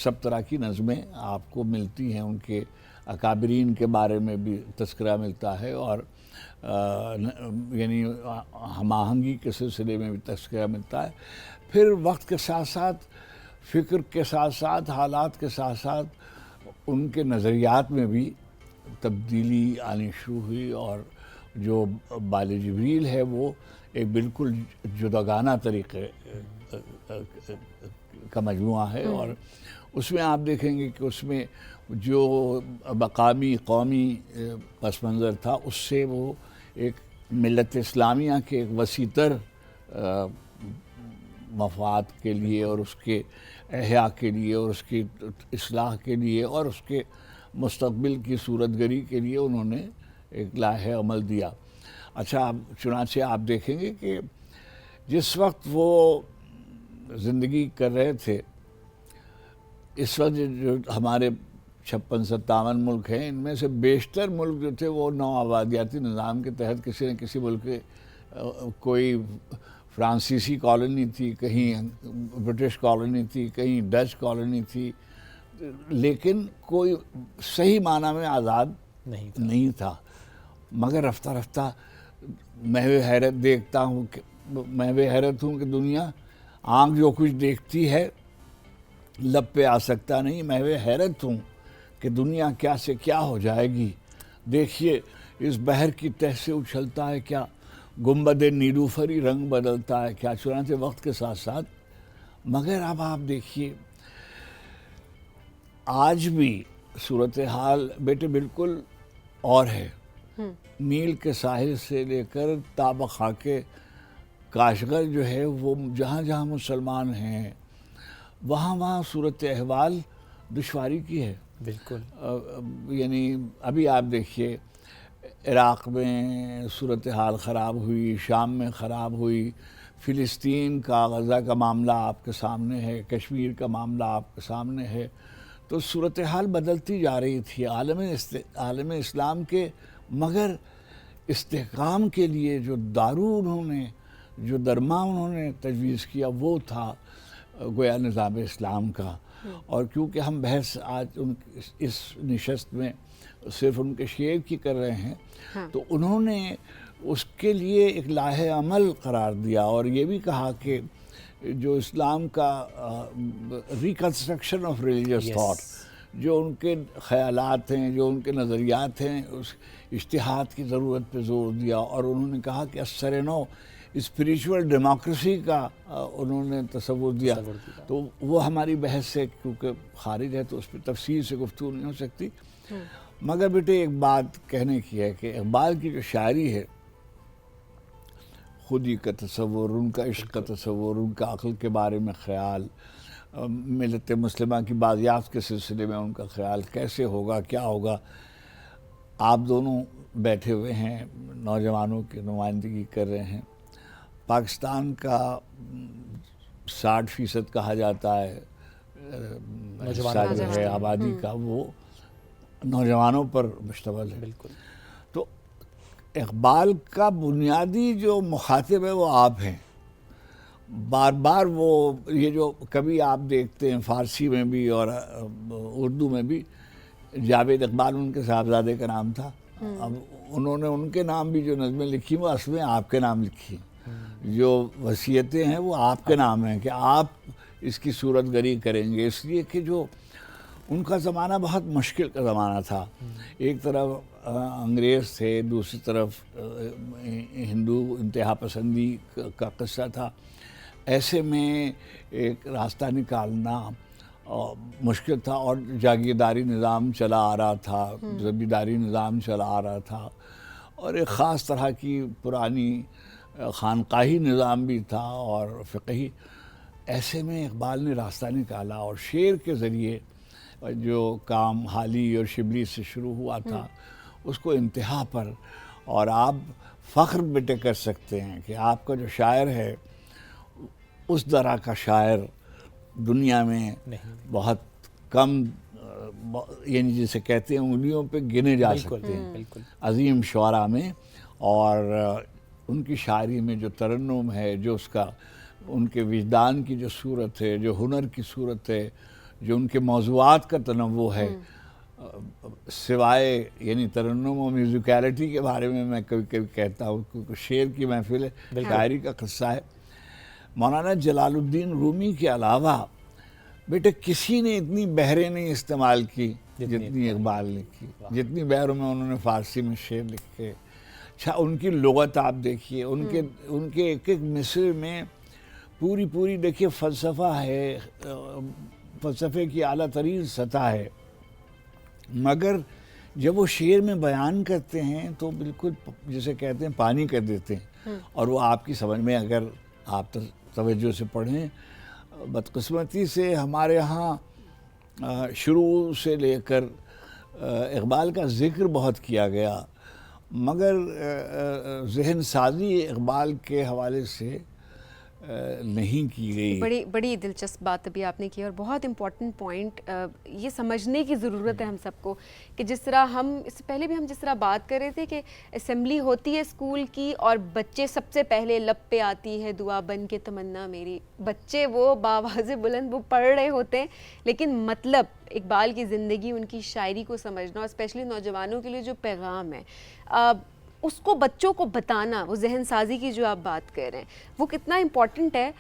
سب طرح کی نظمیں آپ کو ملتی ہیں، ان کے اکابرین کے بارے میں بھی تذکرہ ملتا ہے، اور یعنی ہم آہنگی کے سلسلے میں بھی تذکرہ ملتا ہے. پھر وقت کے ساتھ ساتھ، فکر کے ساتھ ساتھ، حالات کے ساتھ ساتھ ان کے نظریات میں بھی تبدیلی آنی شروع ہوئی، اور جو بال جبریل ہے وہ ایک بالکل جداگانہ طریقے کا مجموعہ ہے. اور اس میں آپ دیکھیں گے کہ اس میں جو مقامی قومی پس منظر تھا اس سے وہ ایک ملت اسلامیہ کے ایک وسیع تر مفاد کے لیے اور اس کے احیاء کے لیے اور اس کی اصلاح کے لیے اور اس کے مستقبل کی صورت گری کے لیے انہوں نے ایک لائحہ عمل دیا. اچھا چنانچہ آپ دیکھیں گے کہ جس وقت وہ زندگی کر رہے تھے، اس وقت جو ہمارے 56-57 ملک ہیں، ان میں سے بیشتر ملک جو تھے وہ نو آبادیاتی نظام کے تحت کسی نہ کسی ملک کے کوئی فرانسیسی کالونی تھی، کہیں برٹش کالونی تھی، کہیں ڈچ کالونی تھی، لیکن کوئی صحیح معنی میں آزاد نہیں تھا. مگر رفتہ رفتہ میں حیرت دیکھتا ہوں کہ میں حیرت ہوں کہ دنیا آنکھ جو کچھ دیکھتی ہے لب پہ آ سکتا نہیں. میں حیرت ہوں کہ دنیا کیا سے کیا ہو جائے گی. دیکھیے اس بحر کی تہ سے اچھلتا ہے کیا، گنبد نیلوفری رنگ بدلتا ہے کیا. چنانچہ وقت کے ساتھ ساتھ، مگر اب آپ دیکھیے آج بھی صورتحال بیٹے بالکل اور ہے. نیل کے ساحل سے لے کر تا بخاک کاشغر جو ہے وہ جہاں جہاں مسلمان ہیں وہاں صورت احوال دشواری کی ہے. بالکل. یعنی ابھی آپ دیکھیے عراق میں صورتحال خراب ہوئی، شام میں خراب ہوئی، فلسطین کا غزہ کا معاملہ آپ کے سامنے ہے، کشمیر کا معاملہ آپ کے سامنے ہے. تو صورتحال بدلتی جا رہی تھی عالم اسلام کے. مگر استحکام کے لیے جو دارو انہوں نے، جو درما انہوں نے تجویز کیا وہ تھا گویا نظام اسلام کا. اور کیونکہ ہم بحث آج اس نشست میں صرف ان کے شعر کی کر رہے ہیں، تو انہوں نے اس کے لیے ایک لائحہ عمل قرار دیا اور یہ بھی کہا کہ جو اسلام کا ریکنسٹرکشن آف ریلیجیس تھاٹ، جو ان کے خیالات ہیں، جو ان کے نظریات ہیں، اس اجتہاد کی ضرورت پہ زور دیا. اور انہوں نے کہا کہ اثر نو اسپریچول ڈیموکریسی کا انہوں نے تصور دیا. تو وہ ہماری بحث سے کیونکہ خارج ہے تو اس پہ تفصیل سے گفتگو نہیں ہو سکتی. مگر بیٹے ایک بات کہنے کی ہے کہ اقبال کی جو شاعری ہے، خودی کا تصور، ان کا عشق کا تصور، ان کا عقل کے بارے میں خیال، ملت مسلمہ کی بازیافت کے سلسلے میں ان کا خیال کیسے ہوگا، کیا ہوگا. آپ دونوں بیٹھے ہوئے ہیں، نوجوانوں کی نمائندگی کر رہے ہیں. پاکستان کا 60% کہا جاتا ہے حصہ جو ہے آبادی کا وہ نوجوانوں پر مشتمل ہے. بالکل. تو اقبال کا بنیادی جو مخاطب ہے وہ آپ ہیں. بار بار وہ یہ جو کبھی آپ دیکھتے ہیں فارسی میں بھی اور اردو میں بھی جاوید اقبال ان کے صاحبزادے کا نام تھا. اب انہوں نے ان کے نام بھی جو نظمیں لکھی وہ اصل میں آپ کے نام لکھی. جو وصیتیں ہیں وہ آپ کے نام ہیں کہ آپ اس کی صورت گری کریں گے. اس لیے کہ جو ان کا زمانہ بہت مشکل کا زمانہ تھا. ایک طرف انگریز تھے، دوسری طرف ہندو انتہا پسندی کا قصہ تھا. ایسے میں ایک راستہ نکالنا مشکل تھا اور جاگیرداری نظام چلا آ رہا تھا، زمینداری نظام چلا آ رہا تھا اور ایک خاص طرح کی پرانی خانقاہی نظام بھی تھا اور فقہی. ایسے میں اقبال نے راستہ نکالا اور شعر کے ذریعے جو کام حالی اور شبلی سے شروع ہوا تھا اس کو انتہا پر. اور آپ فخر بیٹے کر سکتے ہیں کہ آپ کا جو شاعر ہے اس طرح کا شاعر دنیا میں بہت کم، یعنی جسے کہتے ہیں انگلیوں پہ گنے جا سکتے ہیں عظیم شعراء میں. اور ان کی شاعری میں جو ترنم ہے، جو اس کا ان کے وجدان کی جو صورت ہے، جو ہنر کی صورت ہے، جو ان کے موضوعات کا تنوع ہے، سوائے یعنی ترنم و میوزیکیلٹی کے بارے میں میں کبھی کبھی کہتا ہوں کیونکہ شعر کی محفل ہے، شاعری کا قصہ ہے. مولانا جلال الدین رومی کے علاوہ بیٹے کسی نے اتنی بحریں نہیں استعمال کی جتنی اقبال نے کی. جتنی بحروں میں انہوں نے فارسی میں شعر لکھے. اچھا ان کی لغت آپ دیکھیے، ان کے ایک ایک مصرع میں پوری دیکھیے فلسفہ ہے، فلسفے کی اعلیٰ ترین سطح ہے. مگر جب وہ شعر میں بیان کرتے ہیں تو بالکل جسے کہتے ہیں پانی کر دیتے ہیں. اور وہ آپ کی سمجھ میں اگر آپ توجہ سے پڑھیں، بدقسمتی سے ہمارے ہاں شروع سے لے کر اقبال کا ذکر بہت کیا گیا مگر ذہن سازی اقبال کے حوالے سے نہیں کی گئی. بڑی دلچسپ بات ابھی آپ نے کی اور بہت امپورٹنٹ پوائنٹ یہ سمجھنے کی ضرورت ہے ہم سب کو کہ جس طرح ہم اس سے پہلے بھی ہم جس طرح بات کر رہے تھے کہ اسمبلی ہوتی ہے اسکول کی اور بچے سب سے پہلے لب پہ آتی ہے دعا بن کے تمنا میری. بچے وہ باواز بلند وہ پڑھ رہے ہوتے ہیں لیکن مطلب اقبال کی زندگی، ان کی شاعری کو سمجھنا اور اسپیشلی نوجوانوں کے لیے جو پیغام ہے اس کو بچوں کو بتانا، وہ ذہن سازی کی جو آپ بات کر رہے ہیں وہ کتنا امپورٹنٹ ہے.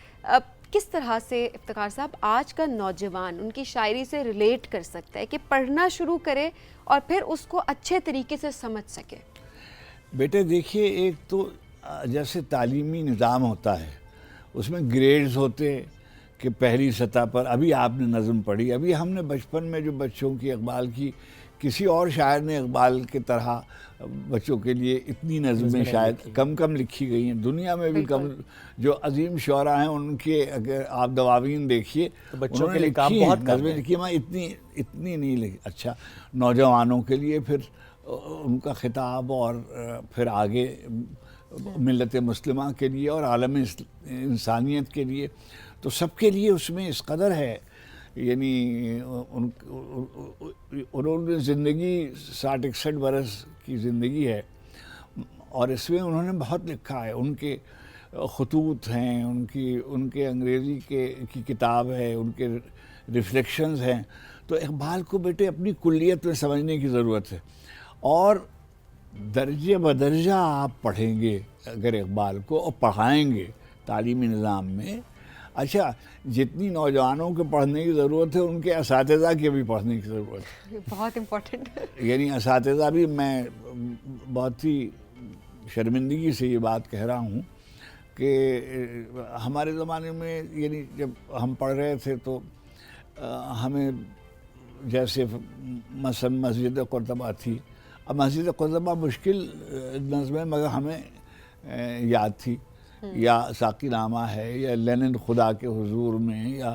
کس طرح سے افتخار صاحب آج کا نوجوان ان کی شاعری سے ریلیٹ کر سکتا ہے کہ پڑھنا شروع کرے اور پھر اس کو اچھے طریقے سے سمجھ سکے؟ بیٹے دیکھیے، ایک تو جیسے تعلیمی نظام ہوتا ہے اس میں گریڈز ہوتے کہ پہلی سطح پر ابھی آپ نے نظم پڑھی، ابھی ہم نے بچپن میں جو بچوں کی اقبال کی، کسی اور شاعر نے اقبال کی طرح بچوں کے لیے اتنی نظمیں شاید کم لکھی گئی ہیں دنیا میں بھی کم. جو عظیم شعراء ہیں ان کے اگر آپ دواوین دیکھیے بچوں کے لیے کام بہت کم نظمیں لکھی ہیں، اتنی نہیں لکھی. اچھا نوجوانوں کے لیے پھر ان کا خطاب اور پھر آگے ملت مسلمہ کے لیے اور عالم انسانیت کے لیے، تو سب کے لیے اس میں اس قدر ہے. یعنی انہوں نے زندگی 60-61 برس کی زندگی ہے اور اس میں انہوں نے بہت لکھا ہے. ان کے خطوط ہیں، ان کے انگریزی کی کتاب ہے، ان کے ریفلیکشنز ہیں. تو اقبال کو بیٹے اپنی کلیت میں سمجھنے کی ضرورت ہے اور درجے بدرجہ آپ پڑھیں گے اگر اقبال کو اور پڑھائیں گے تعلیمی نظام میں. اچھا جتنی نوجوانوں کے پڑھنے کی ضرورت ہے ان کے اساتذہ کے بھی پڑھنے کی ضرورت ہے. بہت امپورٹنٹ. یعنی اساتذہ بھی، میں بہت ہی شرمندگی سے یہ بات کہہ رہا ہوں کہ ہمارے زمانے میں یعنی جب ہم پڑھ رہے تھے تو ہمیں جیسے مثلا مسجد قرطبہ تھی. اب مسجد قرطبہ مشکل نظم ہے مگر ہمیں یاد تھی، یا ساقی نامہ ہے، یا لینن خدا کے حضور میں، یا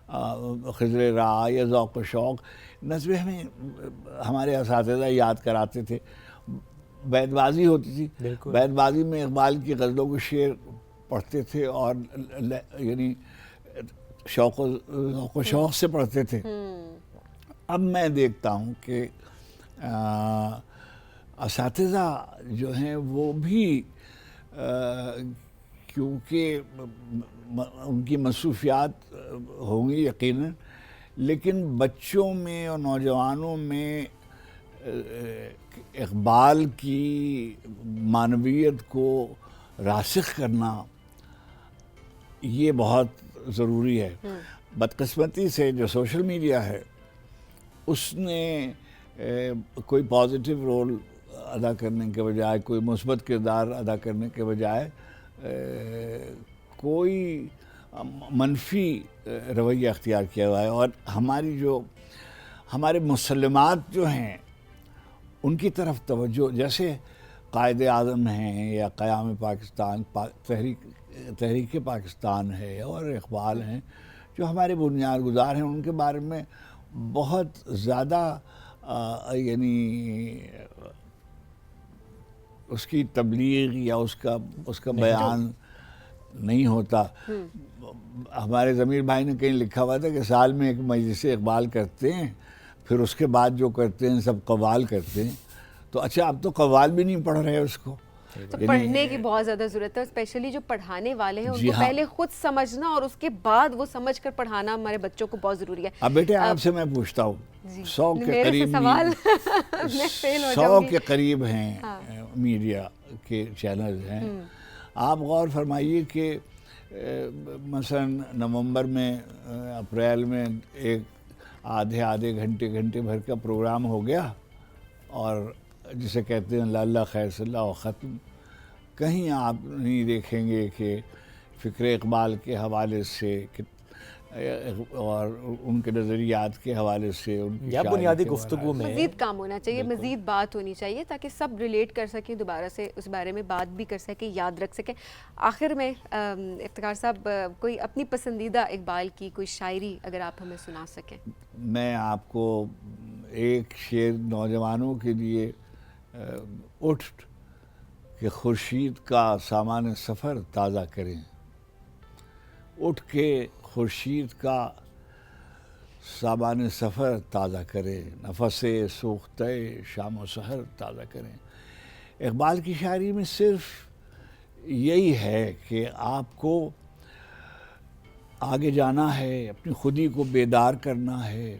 خضر راہ یا ذوق و شوق نظمیں ہمیں ہمارے اساتذہ یاد کراتے تھے. بیت بازی ہوتی تھی, بیت بازی میں اقبال کی غزلوں کو شعر پڑھتے تھے اور یعنی شوق و شوق سے پڑھتے تھے. اب میں دیکھتا ہوں کہ اساتذہ جو ہیں وہ بھی کیونکہ ان کی مصروفیات ہوں گی یقیناً, لیکن بچوں میں اور نوجوانوں میں اقبال کی معنویت کو راسخ کرنا یہ بہت ضروری ہے. بدقسمتی سے جو سوشل میڈیا ہے اس نے کوئی پازیٹیو رول ادا کرنے کے بجائے, کوئی مثبت کردار ادا کرنے کے بجائے کوئی منفی رویہ اختیار کیا ہوا ہے. اور ہمارے مسلمات جو ہیں ان کی طرف توجہ, جیسے قائد اعظم ہیں یا قیام پاکستان, تحریک پاکستان ہے اور اقبال ہیں جو ہمارے بنیاد گزار ہیں, ان کے بارے میں بہت زیادہ یعنی اس کی تبلیغ یا اس کا بیان نہیں ہوتا. ہمارے ضمیر بھائی نے کہیں لکھا ہوا تھا کہ سال میں ایک مجلس اقبال کرتے ہیں, پھر اس کے بعد جو کرتے ہیں سب قوال کرتے ہیں. تو اچھا اب تو قوال بھی نہیں پڑھ رہے اس کو. تو پڑھنے کی بہت زیادہ ضرورت ہے, اسپیشلی جو پڑھانے والے ہیں ان کو پہلے خود سمجھنا اور اس کے بعد وہ سمجھ کر پڑھانا ہمارے بچوں کو بہت ضروری ہے. اب بیٹے آپ سے میں پوچھتا ہوں, 100 کے قریب ہیں میڈیا کے چینلز ہیں, آپ غور فرمائیے کہ مثلا نومبر میں, اپریل میں ایک آدھے گھنٹے بھر کا پروگرام ہو گیا اور جسے کہتے ہیں اللہ خیر صلی اللہ ختم. کہیں آپ نہیں دیکھیں گے کہ فکر اقبال کے حوالے سے اور ان کے نظریات کے حوالے سے یا بنیادی گفتگو میں مزید کام ہونا چاہیے, مزید بات ہونی چاہیے تاکہ سب ریلیٹ کر سکیں, دوبارہ سے اس بارے میں بات بھی کر سکیں, یاد رکھ سکیں. آخر میں افتخار صاحب کوئی اپنی پسندیدہ اقبال کی کوئی شاعری اگر آپ ہمیں سنا سکیں. میں آپ کو ایک شعر نوجوانوں کے لیے, اٹھ کہ خورشید کا سامان سفر تازہ کریں, اٹھ کے خورشید کا سامان سفر تازہ کریں, نفس سوختہ شام و سحر تازہ کریں. اقبال کی شاعری میں صرف یہی ہے کہ آپ کو آگے جانا ہے, اپنی خودی کو بیدار کرنا ہے,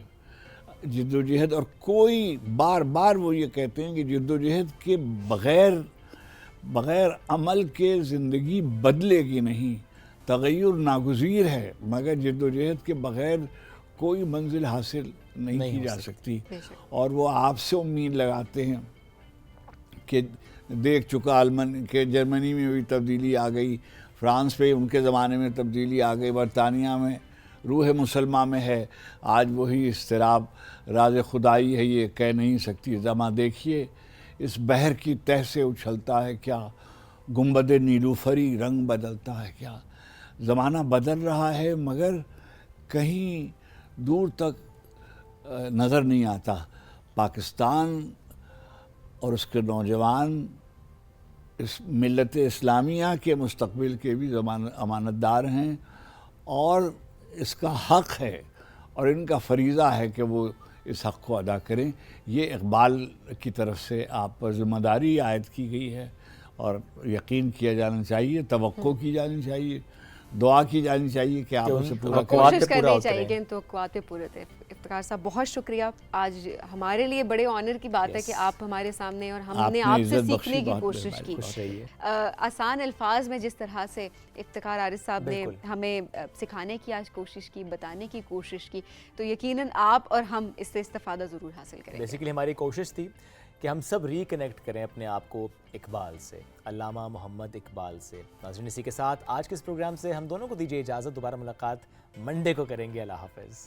جد و جہد, اور کوئی بار بار وہ یہ کہتے ہیں کہ جد و جہد کے بغیر عمل کے زندگی بدلے گی نہیں, تغیر ناگزیر ہے مگر جد و جہد کے بغیر کوئی منزل حاصل نہیں کی جا سکتی. اور وہ آپ سے امید لگاتے ہیں کہ دیکھ چکا کہ جرمنی میں بھی تبدیلی آ گئی, فرانس پہ ان کے زمانے میں تبدیلی آ گئی, برطانیہ میں روح مسلمہ میں ہے, آج وہی اضطراب راز خدائی ہے یہ کہہ نہیں سکتی زماں. دیکھیے اس بحر کی تہ سے اچھلتا ہے کیا, گنبد نیلوفری رنگ بدلتا ہے کیا. زمانہ بدل رہا ہے مگر کہیں دور تک نظر نہیں آتا. پاکستان اور اس کے نوجوان اس ملت اسلامیہ کے مستقبل کے بھی امانت دار ہیں اور اس کا حق ہے اور ان کا فریضہ ہے کہ وہ اس حق کو ادا کریں. یہ اقبال کی طرف سے آپ پر ذمہ داری عائد کی گئی ہے اور یقین کیا جانا چاہیے, توقع کی جانی چاہیے, دعا کی جانی چاہیے کہ آپ اسے پورا کوشش کرنی چاہیے کہ ان توقعات پورے تھے. افتخار صاحب بہت شکریہ, آج ہمارے لیے بڑے آنر کی بات ہے کہ آپ ہمارے سامنے اور ہم نے آپ سے سیکھنے کی کوشش کی. آسان الفاظ میں جس طرح سے افتخار عارف صاحب نے ہمیں سکھانے کی آج کوشش کی, بتانے کی کوشش کی, تو یقیناً آپ اور ہم اس سے استفادہ ضرور حاصل کریں گے. بیسیکلی ہماری کوشش تھی کہ ہم سب ریکنیکٹ کریں اپنے آپ کو اقبال سے, علامہ محمد اقبال سے. ناظرین اسی کے ساتھ آج کے اس پروگرام سے ہم دونوں کو دیجیے اجازت, دوبارہ ملاقات منڈے کو کریں گے. اللہ حافظ.